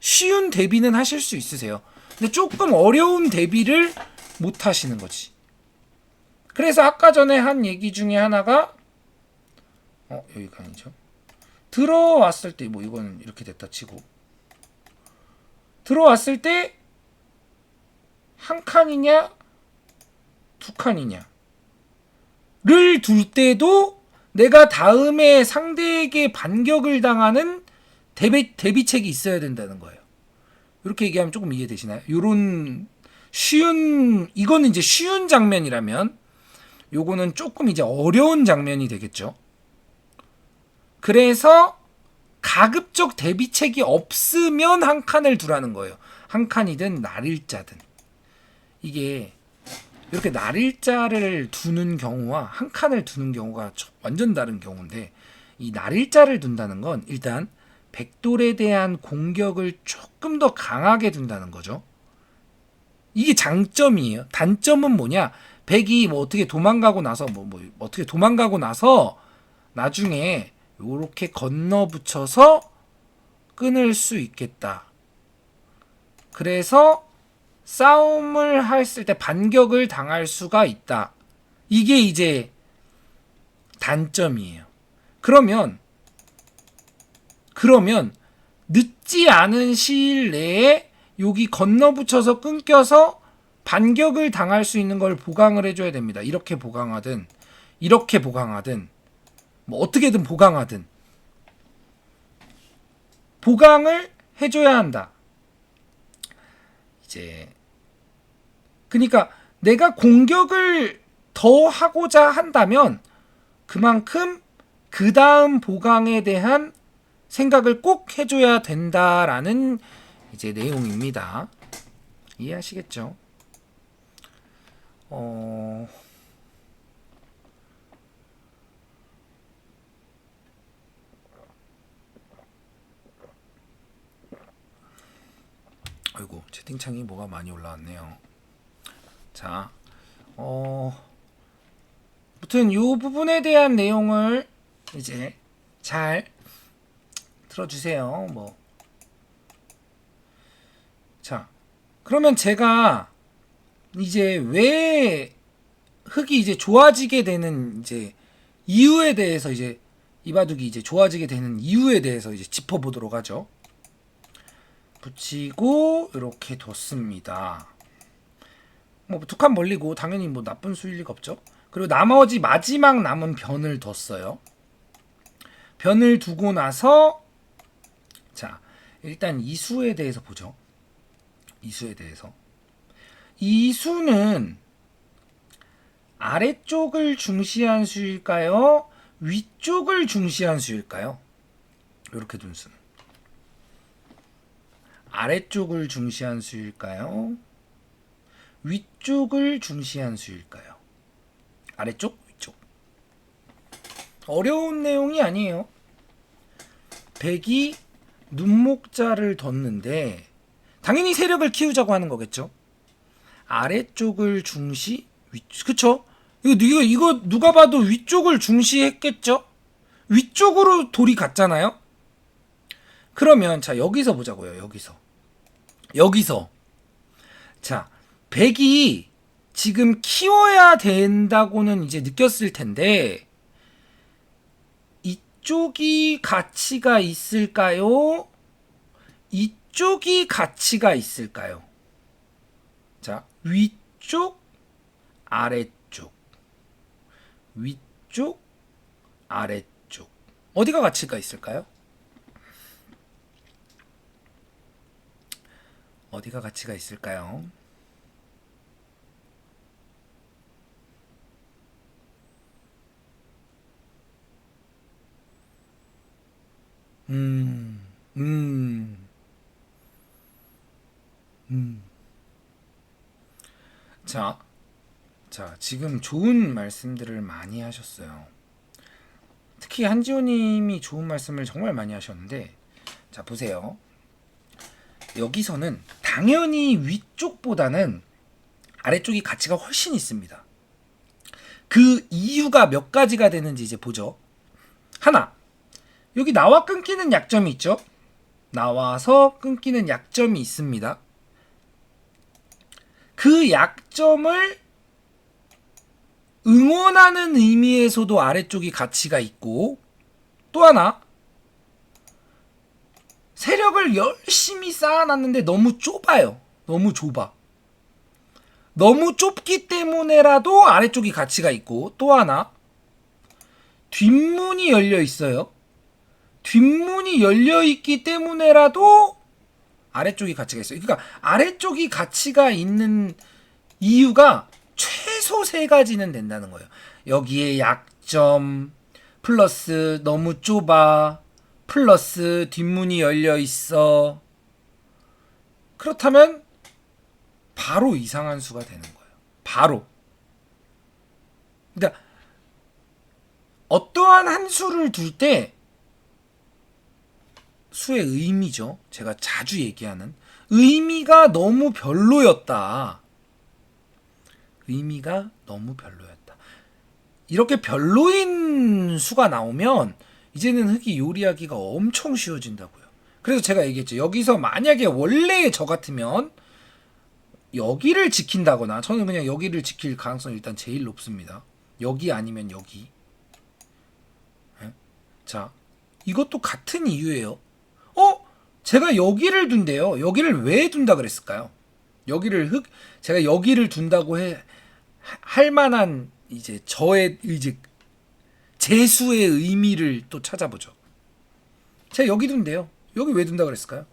쉬운 대비는 하실 수 있으세요. 근데 조금 어려운 대비를 못 하시는 거지. 그래서 아까 전에 한 얘기 중에 하나가 여기가 아니죠. 들어왔을 때 뭐 이거는 이렇게 됐다 치고 들어왔을 때 한 칸이냐 두 칸이냐를 둘 때도 내가 다음에 상대에게 반격을 당하는 대비책이 있어야 된다는 거예요. 이렇게 얘기하면 조금 이해되시나요? 요런 이거는 이제 쉬운 장면이라면 요거는 조금 이제 어려운 장면이 되겠죠. 그래서 가급적 대비책이 없으면 한 칸을 두라는 거예요. 한 칸이든 날일자든. 이게 이렇게 날일자를 두는 경우와 한 칸을 두는 경우가 완전 다른 경우인데, 이 날일자를 둔다는 건 일단 백돌에 대한 공격을 조금 더 강하게 둔다는 거죠. 이게 장점이에요. 단점은 뭐냐? 백이 뭐 어떻게 도망가고 나서 어떻게 도망가고 나서 나중에 요렇게 건너 붙여서 끊을 수 있겠다. 그래서 싸움을 했을 때 반격을 당할 수가 있다. 이게 이제 단점이에요. 그러면 늦지 않은 시일 내에 여기 건너붙여서 끊겨서 반격을 당할 수 있는 걸 보강을 해줘야 됩니다. 이렇게 보강하든 뭐 어떻게든 보강하든 보강을 해줘야 한다. 이제 그러니까 내가 공격을 더 하고자 한다면 그만큼 그 다음 보강에 대한 생각을 꼭 해줘야 된다라는 이제 내용입니다. 이해하시겠죠? 아이고, 채팅창이 뭐가 많이 올라왔네요. 자, 아무튼 이 부분에 대한 내용을 이제 잘 들어주세요. 자, 그러면 제가 이제 왜 흙이 이제 좋아지게 되는 이제 이유에 대해서 이제 이바둑이 이제 좋아지게 되는 이유에 대해서 이제 짚어보도록 하죠. 붙이고 이렇게 뒀습니다. 뭐 두 칸 벌리고 당연히 뭐 나쁜 수일 리가 없죠. 그리고 나머지 마지막 남은 변을 뒀어요. 변을 두고 나서 자, 일단 이 수에 대해서 보죠. 이 수에 대해서. 이 수는 아래쪽을 중시한 수일까요? 위쪽을 중시한 수일까요? 이렇게 둔 수는. 아래쪽을 중시한 수일까요? 위쪽을 중시한 수일까요? 아래쪽? 위쪽? 어려운 내용이 아니에요. 백이 눈목자를 뒀는데 당연히 세력을 키우자고 하는 거겠죠. 아래쪽을 중시, 그쵸? 이거 누가 봐도 위쪽을 중시했겠죠? 위쪽으로 돌이 갔잖아요. 그러면 자, 여기서 보자고요. 여기서 자, 백이 지금 키워야 된다고는 이제 느꼈을 텐데 이쪽이 가치가 있을까요? 이쪽이 가치가 있을까요? 자, 위쪽, 아래쪽, 위쪽, 아래쪽. 어디가 가치가 있을까요? 어디가 가치가 있을까요? 자, 지금 좋은 말씀들을 많이 하셨어요. 특히 한지호님이 좋은 말씀을 정말 많이 하셨는데, 자, 보세요. 여기서는 당연히 위쪽보다는 아래쪽이 가치가 훨씬 있습니다. 그 이유가 몇 가지가 되는지 이제 보죠. 하나, 여기 나와 끊기는 약점이 있죠. 나와서 끊기는 약점이 있습니다. 그 약점을 응원하는 의미에서도 아래쪽이 가치가 있고, 또 하나, 세력을 열심히 쌓아놨는데 너무 좁아요. 너무 좁아. 너무 좁기 때문에라도 아래쪽이 가치가 있고, 또 하나, 뒷문이 열려 있어요. 뒷문이 열려 있기 때문에라도 아래쪽이 가치가 있어요. 그러니까 아래쪽이 가치가 있는 이유가 최소 세 가지는 된다는 거예요. 여기에 약점, 플러스 너무 좁아, 플러스 뒷문이 열려 있어. 그렇다면 바로 이상한 수가 되는 거예요. 바로. 그러니까 어떠한 한 수를 둘 때 수의 의미죠. 제가 자주 얘기하는 의미가 너무 별로였다. 의미가 너무 별로였다. 이렇게 별로인 수가 나오면 이제는 흙이 요리하기가 엄청 쉬워진다고요. 그래서 제가 얘기했죠. 여기서 만약에 원래 저 같으면 여기를 지킨다거나, 저는 그냥 여기를 지킬 가능성이 일단 제일 높습니다. 여기 아니면 여기. 자, 이것도 같은 이유예요. 제가 여기를 둔대요. 여기를 왜 둔다 그랬을까요? 제가 여기를 둔다고 할 만한 이제 저의 이제 재수의 의미를 또 찾아보죠. 제가 여기 둔대요. 여기 왜 둔다 그랬을까요?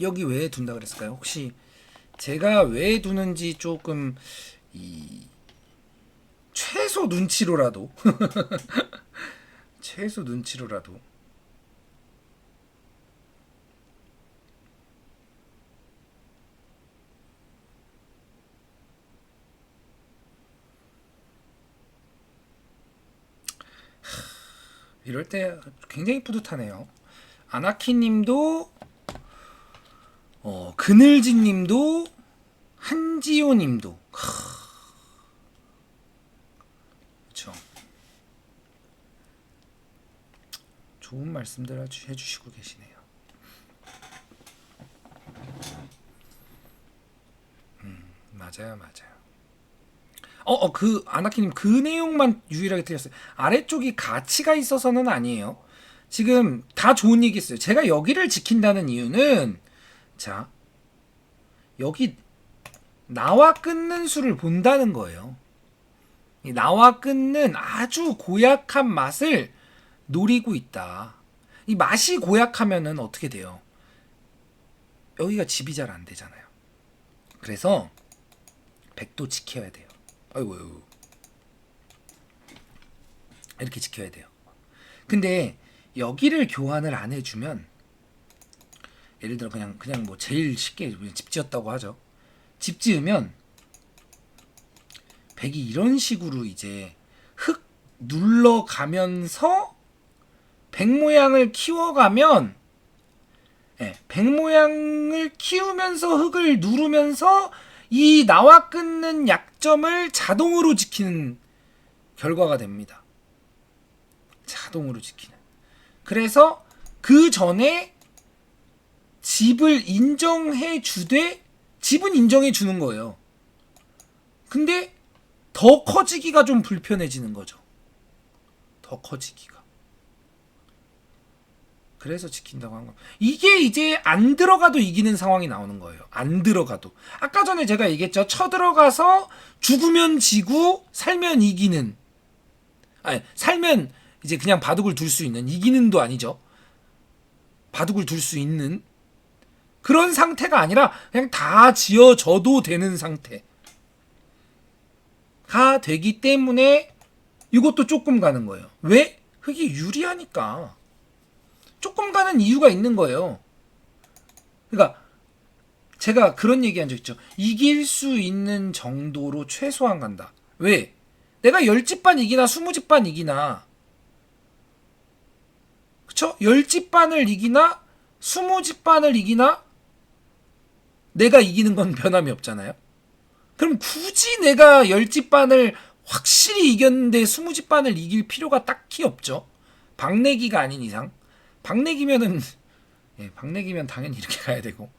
여기 왜 둔다 그랬을까요? 혹시 제가 왜 두는지 조금 최소 눈치로라도 최소 눈치로라도 이럴 때 굉장히 뿌듯하네요. 아나키님도 그늘진님도 한지호님도 그렇죠. 좋은 말씀들 해주시고 계시네요. 맞아요. 그 아나키님 그 내용만 유일하게 틀렸어요. 아래쪽이 가치가 있어서는 아니에요. 지금 다 좋은 얘기 했어요. 제가 여기를 지킨다는 이유는, 자, 여기 나와 끊는 수를 본다는 거예요. 이 나와 끊는 아주 고약한 맛을 노리고 있다. 이 맛이 고약하면은 어떻게 돼요? 여기가 집이 잘 안 되잖아요. 그래서 100도 지켜야 돼요. 아이고. 이렇게 지켜야 돼요. 근데 여기를 교환을 안 해주면, 예를 들어 그냥 뭐 제일 쉽게 집 지었다고 하죠. 집 지으면 100이 이런 식으로 이제 흙 눌러가면서 100 모양을 키워가면, 백 모양을 키우면서 흙을 누르면서 이 나와 끊는 약점을 자동으로 지키는 결과가 됩니다. 자동으로 지키는. 그래서 그 전에 집을 인정해 주되, 집은 인정해 주는 거예요. 근데 더 커지기가 좀 불편해지는 거죠. 더 커지기가. 그래서 지킨다고 한 거. 이게 이제 안 들어가도 이기는 상황이 나오는 거예요. 안 들어가도. 아까 전에 제가 얘기했죠. 쳐들어가서 죽으면 지고 살면 이기는. 아니, 살면 이제 그냥 바둑을 둘 수 있는, 이기는도 아니죠. 바둑을 둘 수 있는 그런 상태가 아니라 그냥 다 지어져도 되는 상태가 되기 때문에 이것도 조금 가는 거예요. 왜? 흙이 유리하니까. 조금 가는 이유가 있는 거예요. 그러니까 제가 그런 얘기 한 적 있죠. 이길 수 있는 정도로 최소한 간다. 왜? 내가 10집반 이기나 20집반 이기나, 그쵸? 10집반을 이기나 20집반을 이기나 내가 이기는 건 변함이 없잖아요. 그럼 굳이 내가 10집반을 확실히 이겼는데 20집반을 이길 필요가 딱히 없죠. 박내기가 아닌 이상. 박내기면은, 박내기면 당연히 이렇게 가야 되고,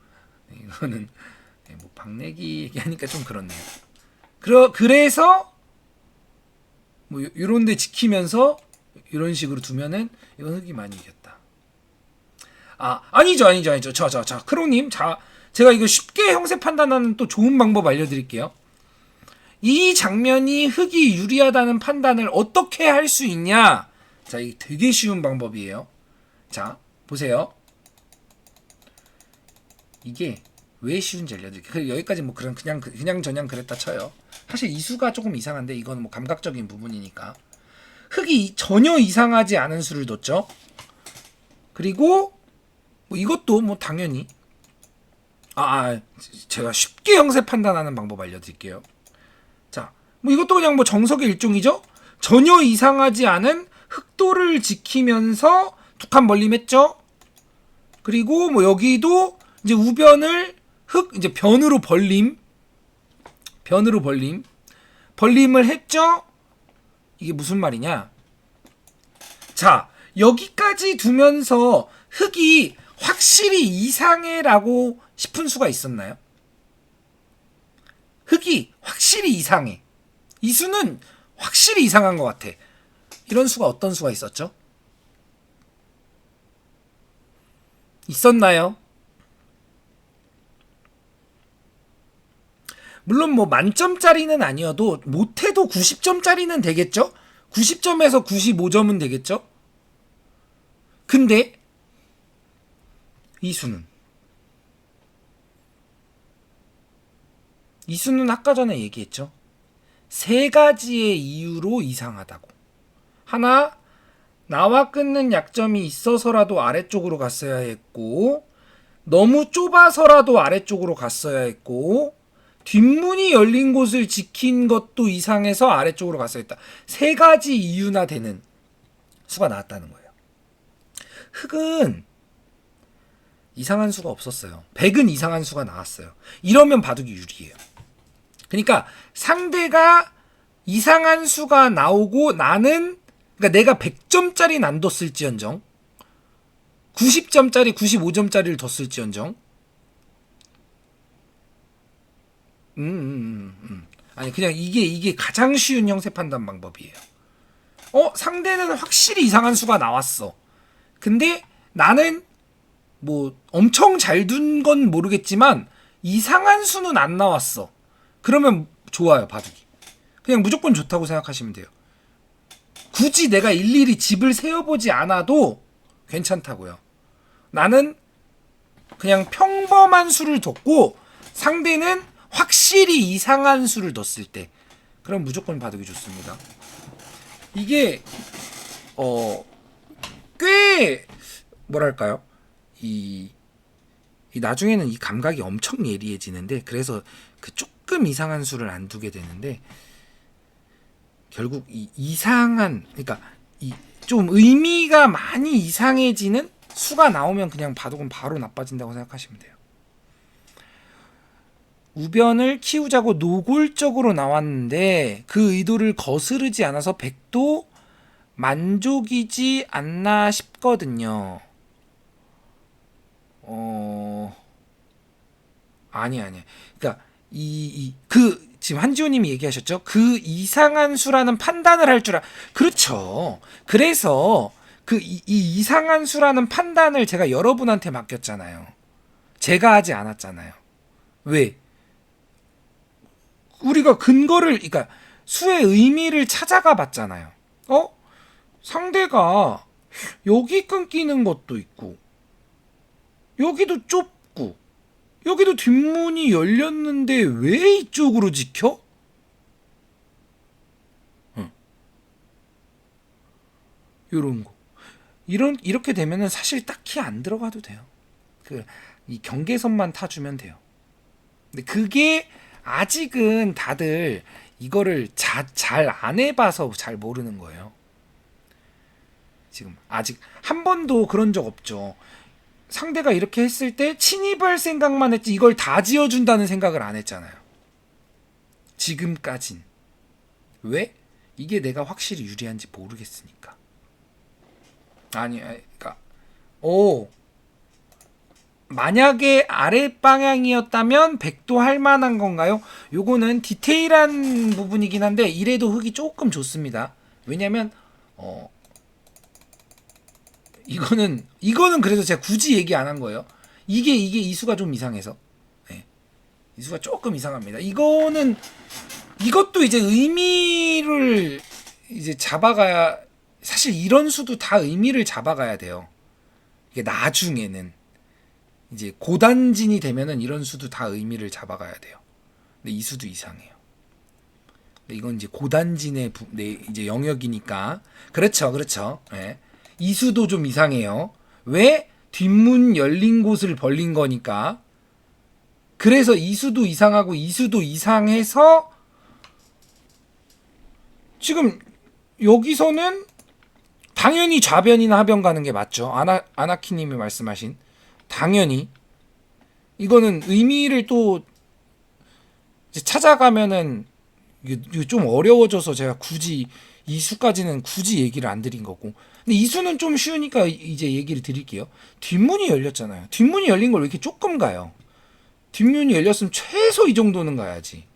이거는 뭐 박내기 얘기하니까 좀 그렇네요. 그래서 뭐 요런데 지키면서 이런 식으로 두면은 이건 흙이 많이 이겼다. 아니죠. 자, 크롱님, 제가 이거 쉽게 형세 판단하는 또 좋은 방법 알려드릴게요. 이 장면이 흙이 유리하다는 판단을 어떻게 할 수 있냐? 자, 이게 되게 쉬운 방법이에요. 자, 보세요. 이게 왜 쉬운지 알려드릴게요. 여기까지 뭐 그냥 저냥 그랬다 쳐요. 사실 이 수가 조금 이상한데 이건 뭐 감각적인 부분이니까. 흙이 전혀 이상하지 않은 수를 뒀죠. 그리고 뭐 이것도 뭐 당연히 제가 쉽게 형세 판단하는 방법 알려드릴게요. 자, 뭐 이것도 그냥 뭐 정석의 일종이죠. 전혀 이상하지 않은 흑도를 지키면서 두 칸 벌림했죠. 그리고 뭐 여기도 이제 우변을 이제 변으로 벌림을 했죠. 이게 무슨 말이냐? 자, 여기까지 두면서 흙이 확실히 이상해라고 싶은 수가 있었나요? 흙이 확실히 이상해. 이 수는 확실히 이상한 것 같아. 이런 수가 어떤 수가 있었죠? 있었나요? 물론 뭐 만점짜리는 아니어도 못해도 90점짜리는 되겠죠? 90점에서 95점은 되겠죠? 근데 이 수는 아까 전에 얘기했죠. 세 가지의 이유로 이상하다고. 하나, 나와 끊는 약점이 있어서라도 아래쪽으로 갔어야 했고, 너무 좁아서라도 아래쪽으로 갔어야 했고, 뒷문이 열린 곳을 지킨 것도 이상해서 아래쪽으로 갔어야 했다. 세 가지 이유나 되는 수가 나왔다는 거예요. 흙은 이상한 수가 없었어요. 100은 이상한 수가 나왔어요. 이러면 바둑이 유리해요. 그러니까 상대가 이상한 수가 나오고 나는, 그러니까 내가 100점짜리 안 뒀을지언정 90점짜리 95점짜리를 뒀을지언정 아니 그냥 이게 가장 쉬운 형세 판단 방법이에요. 상대는 확실히 이상한 수가 나왔어. 근데 나는 뭐 엄청 잘 둔 건 모르겠지만 이상한 수는 안 나왔어. 그러면 좋아요, 바둑이. 그냥 무조건 좋다고 생각하시면 돼요. 굳이 내가 일일이 집을 세어보지 않아도 괜찮다고요. 나는 그냥 평범한 수를 뒀고 상대는 확실히 이상한 수를 뒀을 때 그럼 무조건 바둑이 좋습니다. 이게 꽤 뭐랄까요? 이 나중에는 이 감각이 엄청 예리해지는데, 그래서 그 조금 이상한 수를 안 두게 되는데, 결국 이 이상한, 그러니까 이 좀 의미가 많이 이상해지는 수가 나오면 그냥 바둑은 바로 나빠진다고 생각하시면 돼요. 우변을 키우자고 노골적으로 나왔는데 그 의도를 거스르지 않아서 100도 만족이지 않나 싶거든요. 아니. 그러니까 지금 한지호님이 얘기하셨죠. 그 이상한 수라는 판단을 할 줄 그렇죠. 그래서 이 이상한 수라는 판단을 제가 여러분한테 맡겼잖아요. 제가 하지 않았잖아요. 왜? 우리가 근거를, 그러니까 수의 의미를 찾아가 봤잖아요. 상대가 여기 끊기는 것도 있고, 여기도 좁고, 여기도 뒷문이 열렸는데 왜 이쪽으로 지켜? 요런 거. 이렇게 되면은 사실 딱히 안 들어가도 돼요. 이 경계선만 타주면 돼요. 근데 그게 아직은 다들 이거를 잘 안 해봐서 잘 모르는 거예요. 지금 아직 한 번도 그런 적 없죠. 상대가 이렇게 했을 때 침입할 생각만 했지 이걸 다 지어준다는 생각을 안 했잖아요. 지금까진. 왜? 이게 내가 확실히 유리한지 모르겠으니까. 그러니까 만약에 아래 방향이었다면 100도 할 만한 건가요? 요거는 디테일한 부분이긴 한데 이래도 흙이 조금 좋습니다. 왜냐면 이거는 그래서 제가 굳이 얘기 안 한 거예요. 이게 이수가 좀 이상해서. 네. 이수가 조금 이상합니다. 이것도 이제 의미를 이제 잡아가야, 사실 이런 수도 다 의미를 잡아가야 돼요. 이게 나중에는. 이제 고단진이 되면은 이런 수도 다 의미를 잡아가야 돼요. 근데 이 수도 이상해요. 근데 이건 이제 고단진의 이제 영역이니까. 그렇죠, 그렇죠. 예. 이 수도 좀 이상해요. 왜? 뒷문 열린 곳을 벌린 거니까. 그래서 이 수도 이상하고 이 수도 이상해서 지금 여기서는 당연히 좌변이나 하변 가는 게 맞죠. 아나키님이 말씀하신 당연히 이거는 의미를 또 이제 찾아가면은 이게 좀 어려워져서 제가 굳이 이 수까지는 굳이 얘기를 안 드린 거고. 근데 이 수는 좀 쉬우니까 이제 얘기를 드릴게요. 뒷문이 열렸잖아요. 뒷문이 열린 걸 왜 이렇게 조금 가요? 뒷문이 열렸으면 최소 이 정도는 가야지.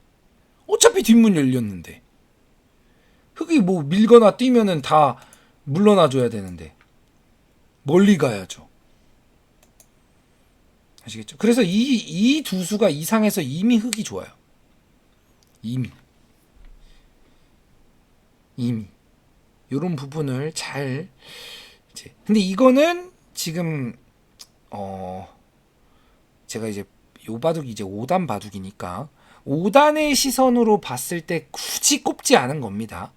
어차피 뒷문 열렸는데. 흙이 뭐 밀거나 뛰면은 다 물러나 줘야 되는데. 멀리 가야죠. 아시겠죠? 그래서 이 두 수가 이상해서 이미 흙이 좋아요. 이미 요런 부분을 잘 이제 근데 이거는 지금 제가 이제 요 바둑이 이제 5단 바둑이니까 5단의 시선으로 봤을 때 굳이 꼽지 않은 겁니다.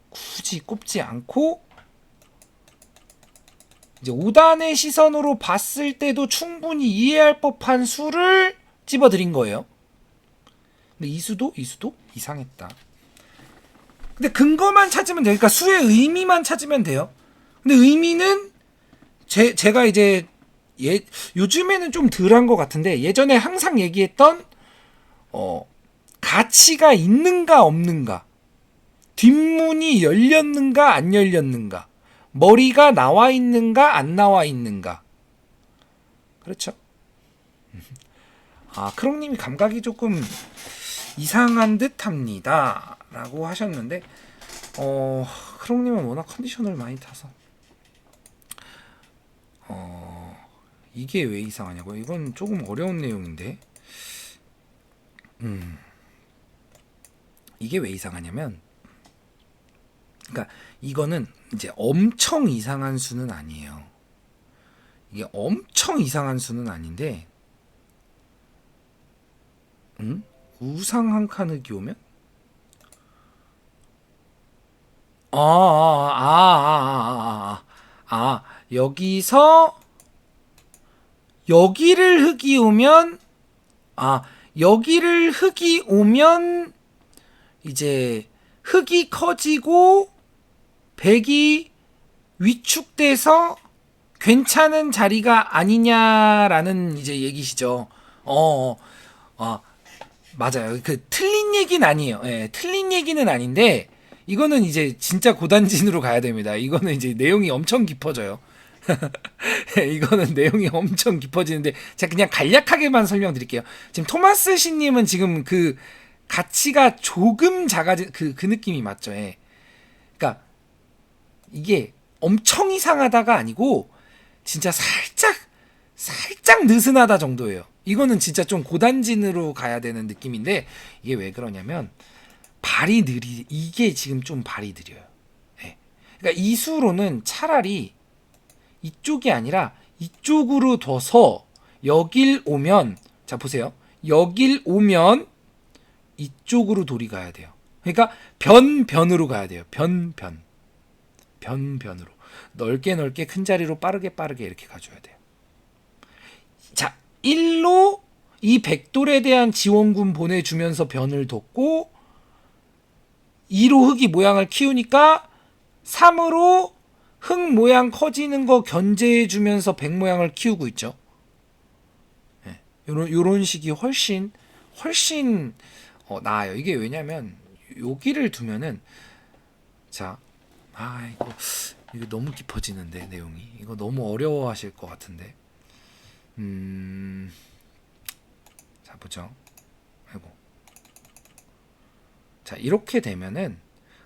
굳이 꼽지 않고 이제 5단의 시선으로 봤을 때도 충분히 이해할 법한 수를 집어드린 거예요. 근데 이 수도 이상했다. 근데 근거만 찾으면 돼요. 그러니까 수의 의미만 찾으면 돼요. 근데 의미는 제가 이제 요즘에는 좀 덜한 것 같은데 예전에 항상 얘기했던 가치가 있는가 없는가, 뒷문이 열렸는가 안 열렸는가, 머리가 나와 있는가 안 나와 있는가. 그렇죠? 크롱님이 감각이 조금 이상한 듯합니다 라고 하셨는데 크롱님은 워낙 컨디션을 많이 타서 이게 왜 이상하냐고. 이건 조금 어려운 내용인데 이게 왜 이상하냐면, 그러니까 이거는 이제 엄청 이상한 수는 아니에요. 이게 엄청 이상한 수는 아닌데 우상 한 칸을 끼우면 여기서 여기를 흙이 오면 여기를 흙이 오면 이제 흙이 커지고 백이 위축돼서 괜찮은 자리가 아니냐라는 이제 얘기시죠. 맞아요. 그 틀린 얘기는 아니에요. 예, 틀린 얘기는 아닌데 이거는 이제 진짜 고단진으로 가야 됩니다. 이거는 이제 내용이 엄청 깊어져요. 이거는 내용이 엄청 깊어지는데 제가 그냥 간략하게만 설명드릴게요. 지금 토마스 씨님은 지금 그 가치가 조금 작아진 그 느낌이 맞죠. 예. 그러니까 이게 엄청 이상하다가 아니고 진짜 살짝 느슨하다 정도예요. 이거는 진짜 좀 고단진으로 가야 되는 느낌인데 이게 왜 그러냐면 이게 지금 좀 발이 느려요. 예. 그러니까 이수로는 차라리 이쪽이 아니라 이쪽으로 둬서 여길 오면, 자 보세요. 여길 오면 이쪽으로 돌이 가야 돼요. 그러니까 변으로 가야 돼요. 변으로 넓게 큰 자리로 빠르게 이렇게 가줘야 돼요. 자, 1로 이 백돌에 대한 지원군 보내주면서 변을 뒀고 2로 흙이 모양을 키우니까 3으로 흙 모양 커지는 거 견제해주면서 백 모양을 키우고 있죠. 네, 요런 식이 훨씬 나아요. 이게 왜냐면 여기를 두면은 자, 이거 너무 깊어지는데 내용이 이거 너무 어려워하실 것 같은데. 자 보죠. 아이고. 자 이렇게 되면은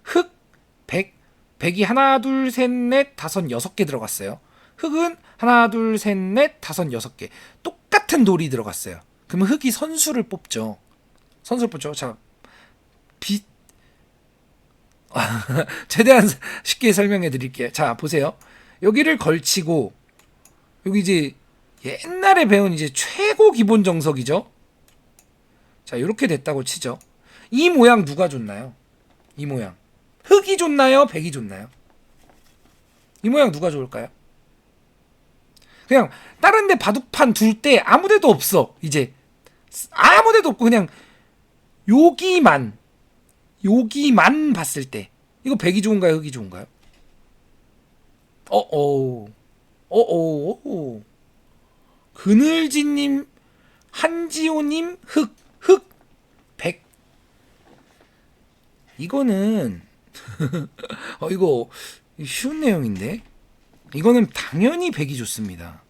흙 100이 하나 둘 셋 넷 다섯 6개 들어갔어요. 흙은 하나 둘 셋 넷 다섯 6개 똑같은 돌이 들어갔어요. 그러면 흙이 선수를 뽑죠. 자 최대한 쉽게 설명해 드릴게요. 자 보세요. 여기를 걸치고 여기 이제 옛날에 배운 이제 최고 기본 정석이죠. 자, 이렇게 됐다고 치죠. 이 모양 누가 좋나요? 이 모양. 흑이 좋나요? 백이 좋나요? 이 모양 누가 좋을까요? 그냥 다른 데 바둑판 둘 때 아무 데도 없어. 이제 아무 데도 없고 그냥 여기만 봤을 때 이거 백이 좋은가요? 흑이 좋은가요? 그늘지님, 한지호님, 흑, 백. 이거는 이거 쉬운 내용인데 이거는 당연히 백이 좋습니다.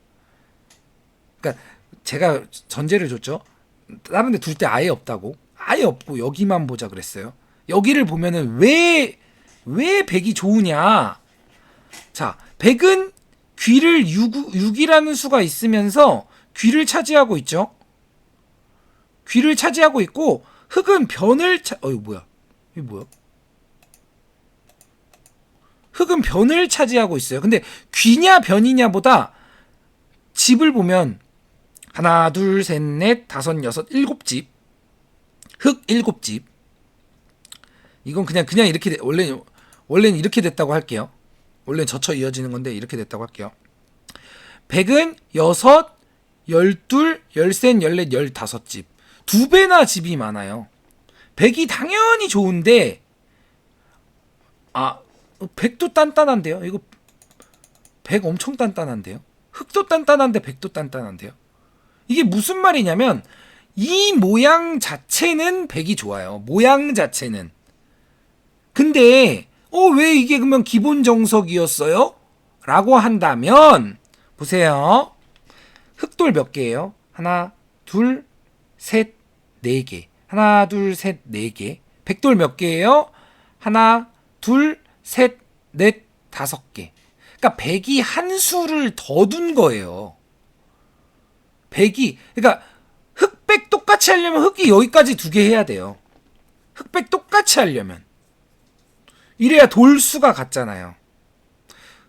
그러니까 제가 전제를 줬죠. 다른 데 둘 때 아예 없다고. 아예 없고 여기만 보자 그랬어요. 여기를 보면은 왜 백이 좋으냐. 자, 백은 귀를 6이라는 수가 있으면서 귀를 차지하고 있죠. 귀를 차지하고 있고 흑은 변을 뭐야? 이게 뭐야? 흑은 변을 차지하고 있어요. 근데 귀냐 변이냐보다 집을 보면 하나, 둘, 셋, 넷, 다섯, 여섯, 일곱 집. 흑 일곱 집. 이건 그냥 이렇게 원래는 이렇게 됐다고 할게요. 원래는 젖혀 이어지는 건데 이렇게 됐다고 할게요. 백은 여섯, 열둘, 열셋, 열넷, 열다섯 집. 두 배나 집이 많아요. 백이 당연히 좋은데 백도 단단한데요. 이거 백 엄청 단단한데요. 흑도 단단한데 백도 단단한데요. 이게 무슨 말이냐면 이 모양 자체는 백이 좋아요. 모양 자체는. 근데 왜 이게 그러면 기본 정석이었어요? 라고 한다면 보세요. 흑돌 몇 개예요? 하나, 둘, 셋, 네 개. 하나, 둘, 셋, 네 개. 백돌 몇 개예요? 하나, 둘, 셋, 넷, 다섯 개. 그러니까 백이 한 수를 더 둔 거예요. 그러니까 흑백 똑같이 하려면 흑이 여기까지 두 개 해야 돼요. 흑백 똑같이 하려면. 이래야 돌수가 같잖아요.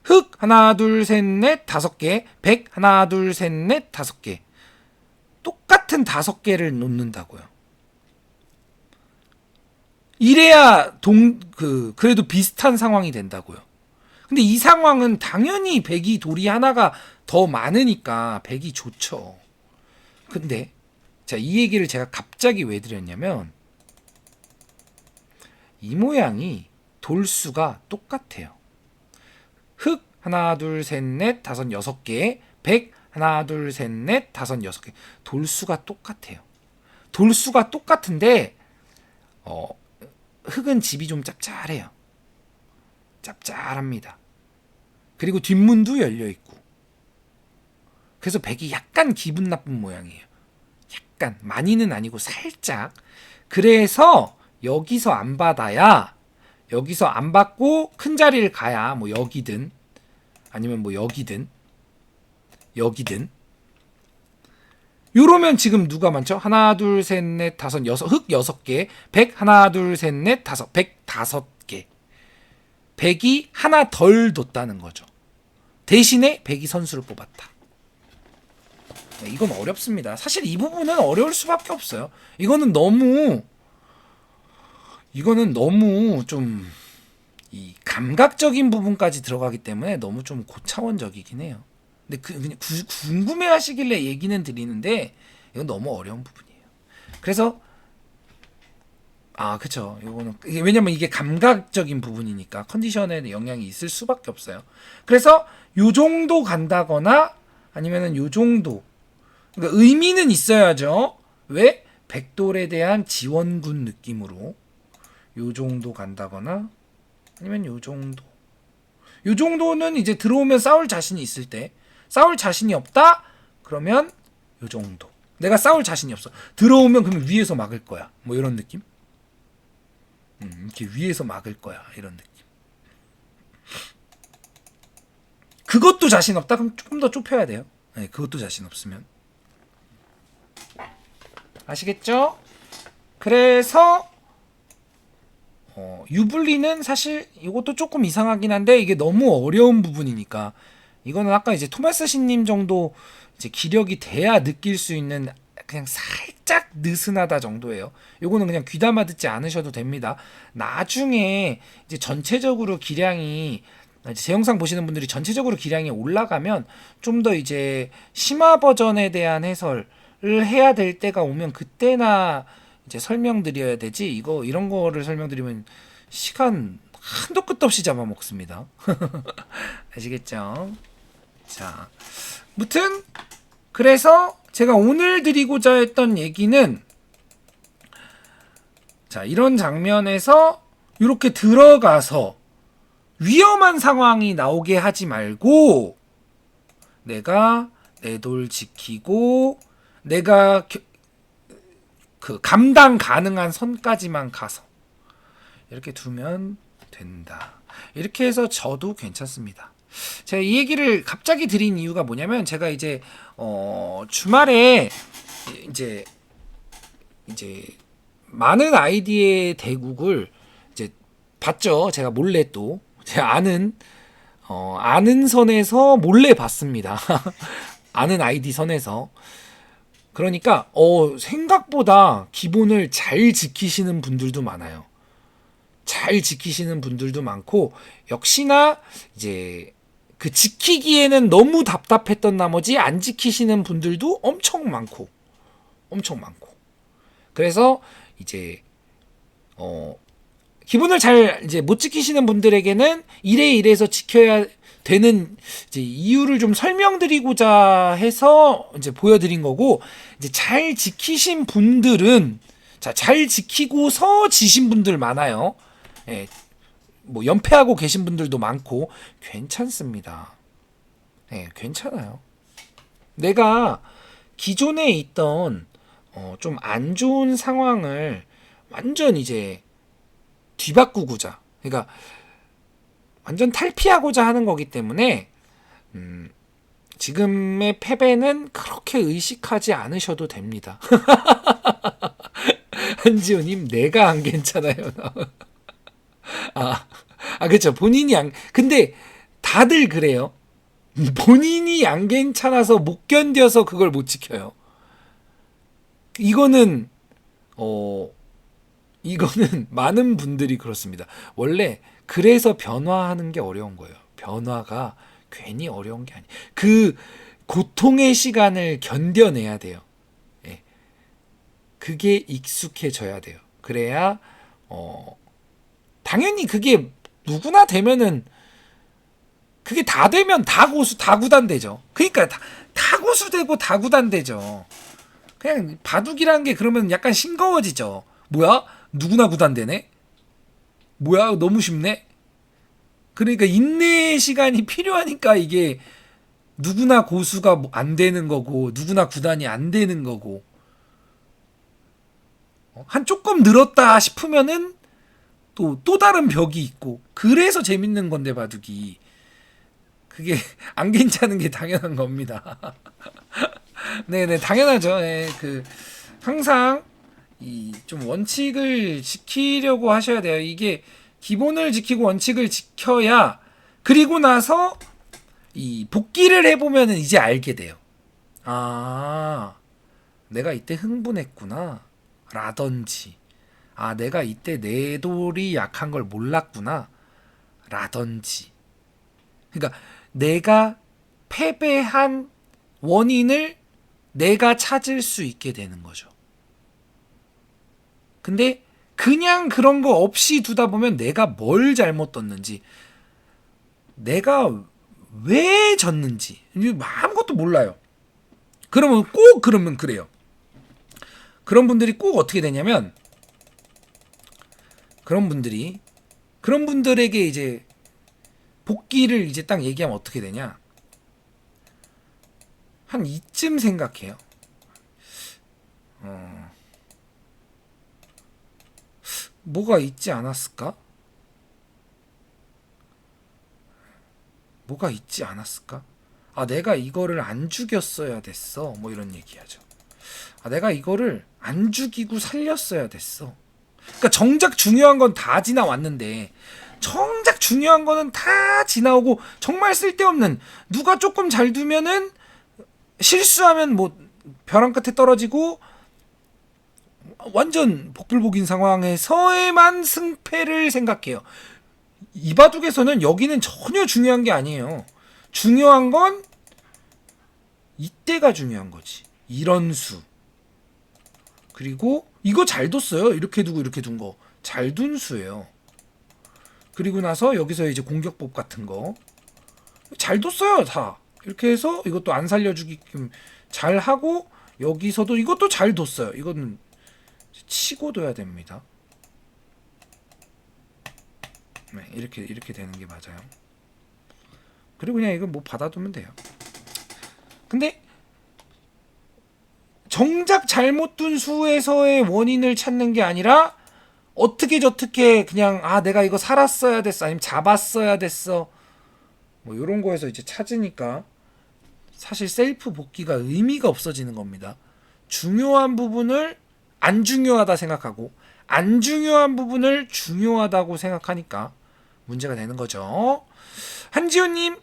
흑 하나 둘 셋 넷 다섯 개, 백 하나 둘 셋 넷 다섯 개. 똑같은 다섯 개를 놓는다고요. 이래야 그래도 비슷한 상황이 된다고요. 근데 이 상황은 당연히 백이 돌이 하나가 더 많으니까 백이 좋죠. 근데 자, 이 얘기를 제가 갑자기 왜 드렸냐면 이 모양이 돌수가 똑같아요. 흑 하나 둘 셋 넷 다섯 여섯 개, 백 하나 둘 셋 넷 다섯 여섯 개. 돌수가 똑같아요. 돌수가 똑같은데 흑은 집이 좀 짭짤해요. 짭짤합니다. 그리고 뒷문도 열려 있고. 그래서 백이 약간 기분 나쁜 모양이에요. 약간 많이는 아니고 살짝. 그래서 여기서 안 받아야 여기서 안 받고 큰 자리를 가야 뭐 여기든 아니면 뭐 여기든 요러면 지금 누가 많죠? 하나 둘 셋 넷 다섯 여섯 흑 여섯 개, 백 하나 둘 셋 넷 다섯 백 다섯 개. 백이 하나 덜 뒀다는 거죠. 대신에 백이 선수를 뽑았다. 이건 어렵습니다. 사실 이 부분은 어려울 수밖에 없어요. 이거는 너무 좀 이 감각적인 부분까지 들어가기 때문에 너무 좀 고차원적이긴 해요. 근데 그냥 궁금해하시길래 얘기는 드리는데 이건 너무 어려운 부분이에요. 그래서 그쵸. 이거는 왜냐면 이게 감각적인 부분이니까 컨디션에 영향이 있을 수밖에 없어요. 그래서 요 정도 간다거나 아니면은 요 정도. 그러니까 의미는 있어야죠. 왜? 백돌에 대한 지원군 느낌으로 요 정도 간다거나 아니면 요 정도. 요 정도는 이제 들어오면 싸울 자신이 있을 때. 싸울 자신이 없다? 그러면 요 정도. 내가 싸울 자신이 없어. 들어오면 그러면 위에서 막을 거야. 뭐 이런 느낌? 이렇게 위에서 막을 거야. 이런 느낌. 그것도 자신 없다? 그럼 조금 더 좁혀야 돼요. 네, 그것도 자신 없으면. 아시겠죠? 그래서 유불리는 사실 이것도 조금 이상하긴 한데 이게 너무 어려운 부분이니까 이거는 아까 이제 토마스 신님 정도 이제 기력이 돼야 느낄 수 있는 그냥 살짝 느슨하다 정도예요. 요거는 그냥 귀담아 듣지 않으셔도 됩니다. 나중에 이제 전체적으로 기량이 제 영상 보시는 분들이 전체적으로 기량이 올라가면 좀 더 이제 심화 버전에 대한 해설을 해야 될 때가 오면 그때나 이제 설명드려야 되지. 이거 이런 거를 설명드리면 시간 한도 끝도 없이 잡아먹습니다. 아시겠죠? 자, 무튼 그래서 제가 오늘 드리고자 했던 얘기는, 자, 이런 장면에서 이렇게 들어가서 위험한 상황이 나오게 하지 말고 내가 내 돌 지키고 내가 그 감당 가능한 선까지만 가서 이렇게 두면 된다. 이렇게 해서 저도 괜찮습니다. 제가 이 얘기를 갑자기 드린 이유가 뭐냐면, 제가 이제 주말에 이제 많은 아이디의 대국을 이제 봤죠. 제가 몰래 또 제가 아는 선에서 몰래 봤습니다. 아는 아이디 선에서. 그러니까 생각보다 기본을 잘 지키시는 분들도 많아요. 잘 지키시는 분들도 많고, 역시나 이제 그 지키기에는 너무 답답했던 나머지 안 지키시는 분들도 엄청 많고. 그래서 이제 기본을 잘 이제 못 지키시는 분들에게는 이래서 지켜야 되는 이제 이유를 좀 설명드리고자 해서 이제 보여드린 거고, 이제 잘 지키신 분들은, 자, 잘 지키고서 지신 분들 많아요. 예, 뭐 연패하고 계신 분들도 많고 괜찮습니다. 예, 괜찮아요. 내가 기존에 있던 좀 안 좋은 상황을 완전 이제 뒤바꾸고자, 그러니까 완전 탈피하고자 하는 거기 때문에 지금의 패배는 그렇게 의식하지 않으셔도 됩니다. 한지호님, 내가 안 괜찮아요. 그렇죠. 본인이 안, 근데 다들 그래요. 본인이 안 괜찮아서 못 견뎌서 그걸 못 지켜요. 이거는 많은 분들이 그렇습니다. 원래 그래서 변화하는 게 어려운 거예요. 변화가 괜히 어려운 게 아니에요. 그 고통의 시간을 견뎌내야 돼요. 예. 그게 익숙해져야 돼요. 그래야 당연히 그게 누구나 되면은, 그게 다 되면 다 고수, 다 구단 되죠. 그러니까 다 고수 되고 다 구단 되죠. 그냥 바둑이라는 게 그러면 약간 싱거워지죠. 뭐야? 누구나 구단 되네? 뭐야? 너무 쉽네? 그러니까 인내의 시간이 필요하니까 이게 누구나 고수가 안 되는 거고, 누구나 구단이 안 되는 거고, 한 조금 늘었다 싶으면은 또 다른 벽이 있고, 그래서 재밌는 건데 바둑이. 그게 안 괜찮은 게 당연한 겁니다. 네네, 당연하죠. 네, 항상 이 좀 원칙을 지키려고 하셔야 돼요. 이게 기본을 지키고 원칙을 지켜야, 그리고 나서 이 복귀를 해보면은 이제 알게 돼요. 내가 이때 흥분했구나 라든지, 내가 이때 내 돌이 약한 걸 몰랐구나 라든지. 그러니까 내가 패배한 원인을 내가 찾을 수 있게 되는 거죠. 근데 그냥 그런 거 없이 두다 보면 내가 뭘 잘못 뒀는지, 내가 왜 졌는지 아무것도 몰라요. 그러면 그래요. 그런 분들이 꼭 어떻게 되냐면, 그런 분들에게 이제 복귀를 이제 딱 얘기하면 어떻게 되냐, 한 이쯤 생각해요. 뭐가 있지 않았을까? 내가 이거를 안 죽였어야 됐어. 뭐 이런 얘기하죠. 내가 이거를 안 죽이고 살렸어야 됐어. 그러니까 정작 중요한 건 다 지나왔는데, 정작 중요한 거는 다 지나오고 정말 쓸데없는 누가 조금 잘 두면은 실수하면 뭐 벼랑 끝에 떨어지고 완전 복불복인 상황에서에만 승패를 생각해요. 이 바둑에서는 여기는 전혀 중요한 게 아니에요. 중요한 건 이때가 중요한 거지. 이런 수. 그리고 이거 잘 뒀어요. 이렇게 두고 이렇게 둔 거. 잘 둔 수예요. 그리고 나서 여기서 이제 공격법 같은 거. 잘 뒀어요, 다. 이렇게 해서 이것도 안 살려주게끔 잘 하고 여기서도 이것도 잘 뒀어요. 이거는 치고 둬야 됩니다. 네, 이렇게 되는 게 맞아요. 그리고 그냥 이거 뭐 받아두면 돼요. 근데 정작 잘못 둔 수에서의 원인을 찾는 게 아니라 어떻게 저떻게 그냥 내가 이거 살았어야 됐어, 아니면 잡았어야 됐어, 뭐 이런 거에서 이제 찾으니까 사실 셀프 복귀가 의미가 없어지는 겁니다. 중요한 부분을 안 중요하다 생각하고 안 중요한 부분을 중요하다고 생각하니까 문제가 되는 거죠. 한지호님,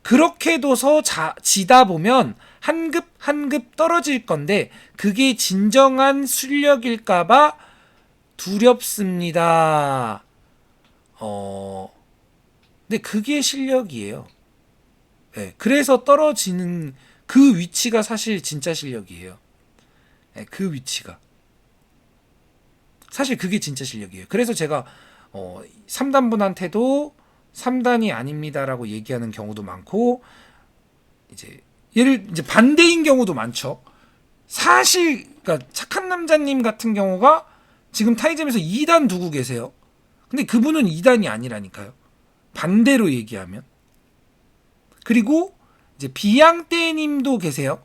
그렇게 둬서 지다 보면 한 급 한 급 떨어질 건데 그게 진정한 실력일까봐 두렵습니다. 근데 그게 실력이에요. 네, 그래서 떨어지는 그 위치가 사실 진짜 실력이에요. 네, 그 위치가 사실 그게 진짜 실력이에요. 그래서 제가 3단분한테도 3단이 아닙니다라고 얘기하는 경우도 많고, 이제 반대인 경우도 많죠. 사실 그러니까 착한 남자님 같은 경우가 지금 타이점에서 2단 두고 계세요. 근데 그분은 2단이 아니라니까요. 반대로 얘기하면. 그리고 이제 비양떼님도 계세요.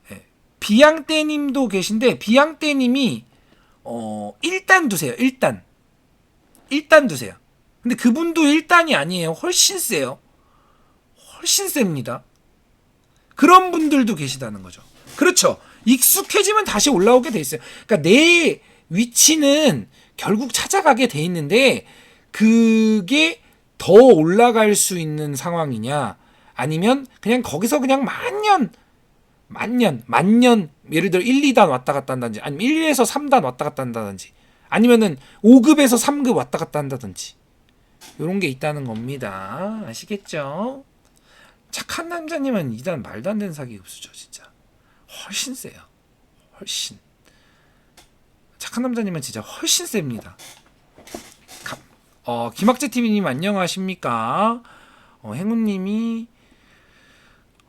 네. 비양떼님도 계신데 비양떼님이 1단 두세요. 1단 두세요. 근데 그분도 1단이 아니에요. 훨씬 세요. 훨씬 셉니다. 그런 분들도 계시다는 거죠. 그렇죠. 익숙해지면 다시 올라오게 돼 있어요. 그러니까 내 위치는 결국 찾아가게 돼 있는데 그게 더 올라갈 수 있는 상황이냐, 아니면 그냥 거기서 그냥 만년 예를 들어 1, 2단 왔다 갔다 한다든지, 아니면 1에서 3단 왔다 갔다 한다든지, 아니면은 5급에서 3급 왔다 갔다 한다든지, 요런 게 있다는 겁니다. 아시겠죠? 착한 남자님은 2단 말도 안 되는 사기급수죠. 진짜 훨씬 세요. 훨씬. 착한 남자님은 진짜 훨씬 셉니다. 김학재 TV님 안녕하십니까? 행운님이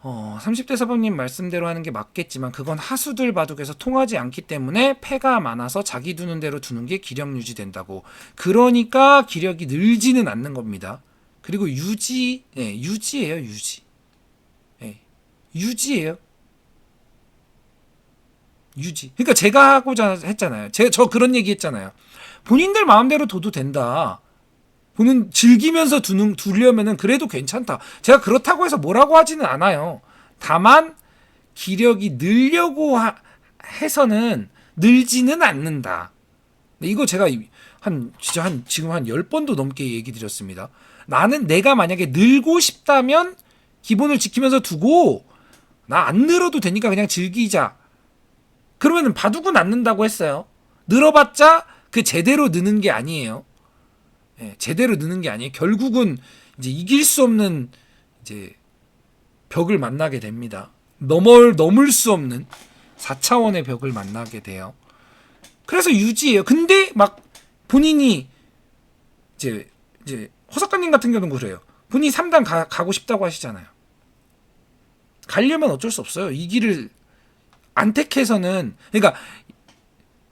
30대 사범님 말씀대로 하는 게 맞겠지만 그건 하수들 바둑에서 통하지 않기 때문에 패가 많아서 자기 두는 대로 두는 게 기력 유지된다고. 그러니까 기력이 늘지는 않는 겁니다. 그리고 유지예요. 유지예요. 유지. 그러니까 제가 하고자 했잖아요. 저 그런 얘기 했잖아요. 본인들 마음대로 둬도 된다. 보는 즐기면서 두려면은 그래도 괜찮다. 제가 그렇다고 해서 뭐라고 하지는 않아요. 다만 기력이 늘려고 해서는 늘지는 않는다. 이거 제가 지금 한 10번도 넘게 얘기 드렸습니다. 나는 내가 만약에 늘고 싶다면 기본을 지키면서 두고 나 안 늘어도 되니까 그냥 즐기자. 그러면은 바둑은 안 는다고 했어요. 늘어봤자 그 제대로 느는 게 아니에요. 제대로 느는 게 아니에요. 결국은 이제 이길 수 없는 이제 벽을 만나게 됩니다. 넘을 수 없는 4차원의 벽을 만나게 돼요. 그래서 유지해요. 근데 막 본인이 이제 허석가님 같은 경우는 그래요. 본인이 3단 가고 싶다고 하시잖아요. 가려면 어쩔 수 없어요. 이 길을 안 택해서는, 그러니까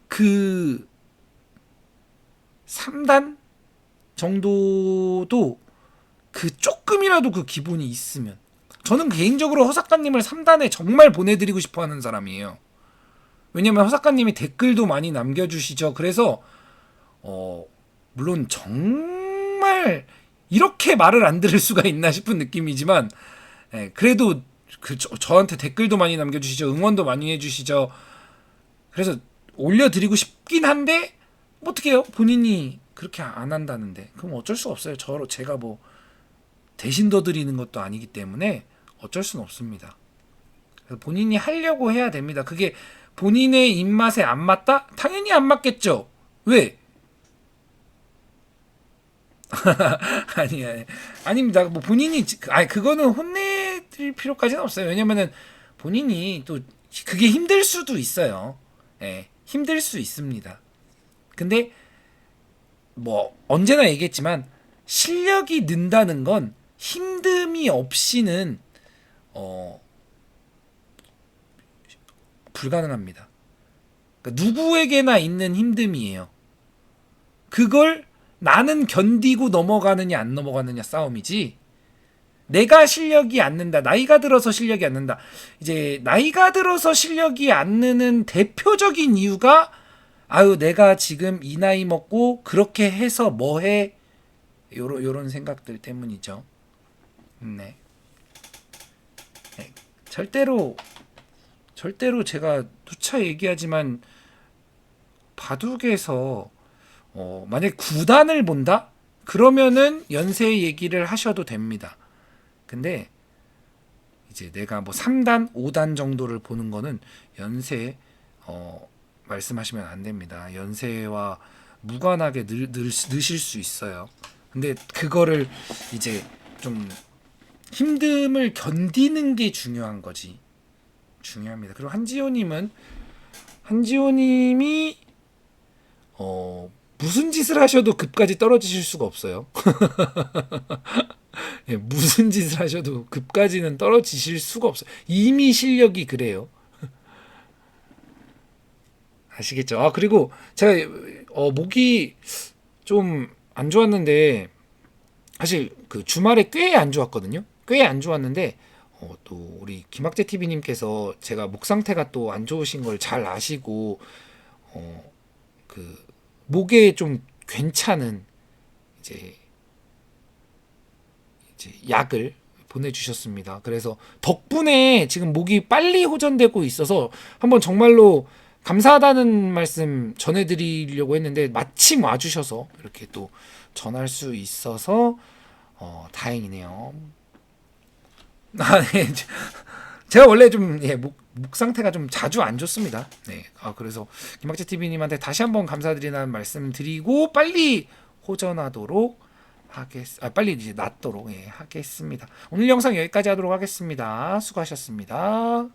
그 3단 정도도 그 조금이라도 그 기본이 있으면, 저는 개인적으로 허삭가님을 3단에 정말 보내드리고 싶어하는 사람이에요. 왜냐면 허삭가님이 댓글도 많이 남겨주시죠. 그래서 물론 정말 이렇게 말을 안 들을 수가 있나 싶은 느낌이지만, 그래도 저한테 댓글도 많이 남겨주시죠. 응원도 많이 해주시죠. 그래서 올려드리고 싶긴 한데 어떻게 해요? 본인이 그렇게 안 한다는데 그럼 어쩔 수 없어요. 제가 뭐 대신 더 드리는 것도 아니기 때문에 어쩔 수는 없습니다. 그래서 본인이 하려고 해야 됩니다. 그게 본인의 입맛에 안 맞다? 당연히 안 맞겠죠. 왜? 아닙니다. 뭐 본인이 그거는 혼내드릴 필요까지는 없어요. 왜냐면은 본인이 또 그게 힘들 수도 있어요. 예, 힘들 수 있습니다. 근데 뭐 언제나 얘기했지만 실력이 는다는 건 힘듦이 없이는 어 불가능합니다. 그러니까 누구에게나 있는 힘듦이에요. 그걸 나는 견디고 넘어가느냐 안 넘어가느냐 싸움이지. 내가 실력이 안 는다. 나이가 들어서 실력이 안 는다. 이제 나이가 들어서 실력이 안 느는 대표적인 이유가 아유 내가 지금 이 나이 먹고 그렇게 해서 뭐해 요런 생각들 때문이죠. 네. 네. 절대로 제가 누차 얘기하지만 바둑에서 만약 구단을 본다? 그러면은 연세 얘기를 하셔도 됩니다. 근데 이제 내가 뭐 3단, 5단 정도를 보는 거는 연세 말씀하시면 안 됩니다. 연세와 무관하게 넣으실 수 있어요. 근데 그거를 이제 좀 힘듦을 견디는 게 중요한 거지. 중요합니다. 그리고 한지호님이 무슨 짓을 하셔도 급까지 떨어지실 수가 없어요. 예, 무슨 짓을 하셔도 급까지는 떨어지실 수가 없어요. 이미 실력이 그래요. 아시겠죠? 그리고 제가 목이 좀 안 좋았는데 사실 그 주말에 꽤 안 좋았거든요. 꽤 안 좋았는데 또 우리 김학재 TV님께서 제가 목 상태가 또 안 좋으신 걸 잘 아시고 그 목에 좀 괜찮은 이제 약을 보내주셨습니다. 그래서 덕분에 지금 목이 빨리 호전되고 있어서 한번 정말로 감사하다는 말씀 전해드리려고 했는데 마침 와주셔서 이렇게 또 전할 수 있어서 다행이네요. 네. 제가 원래 좀 목 상태가 좀 자주 안 좋습니다. 네. 그래서 김학재 TV님한테 다시 한번 감사드리는 말씀 드리고 빨리 호전하도록 빨리 이제 낫도록 하겠습니다. 오늘 영상 여기까지 하도록 하겠습니다. 수고하셨습니다.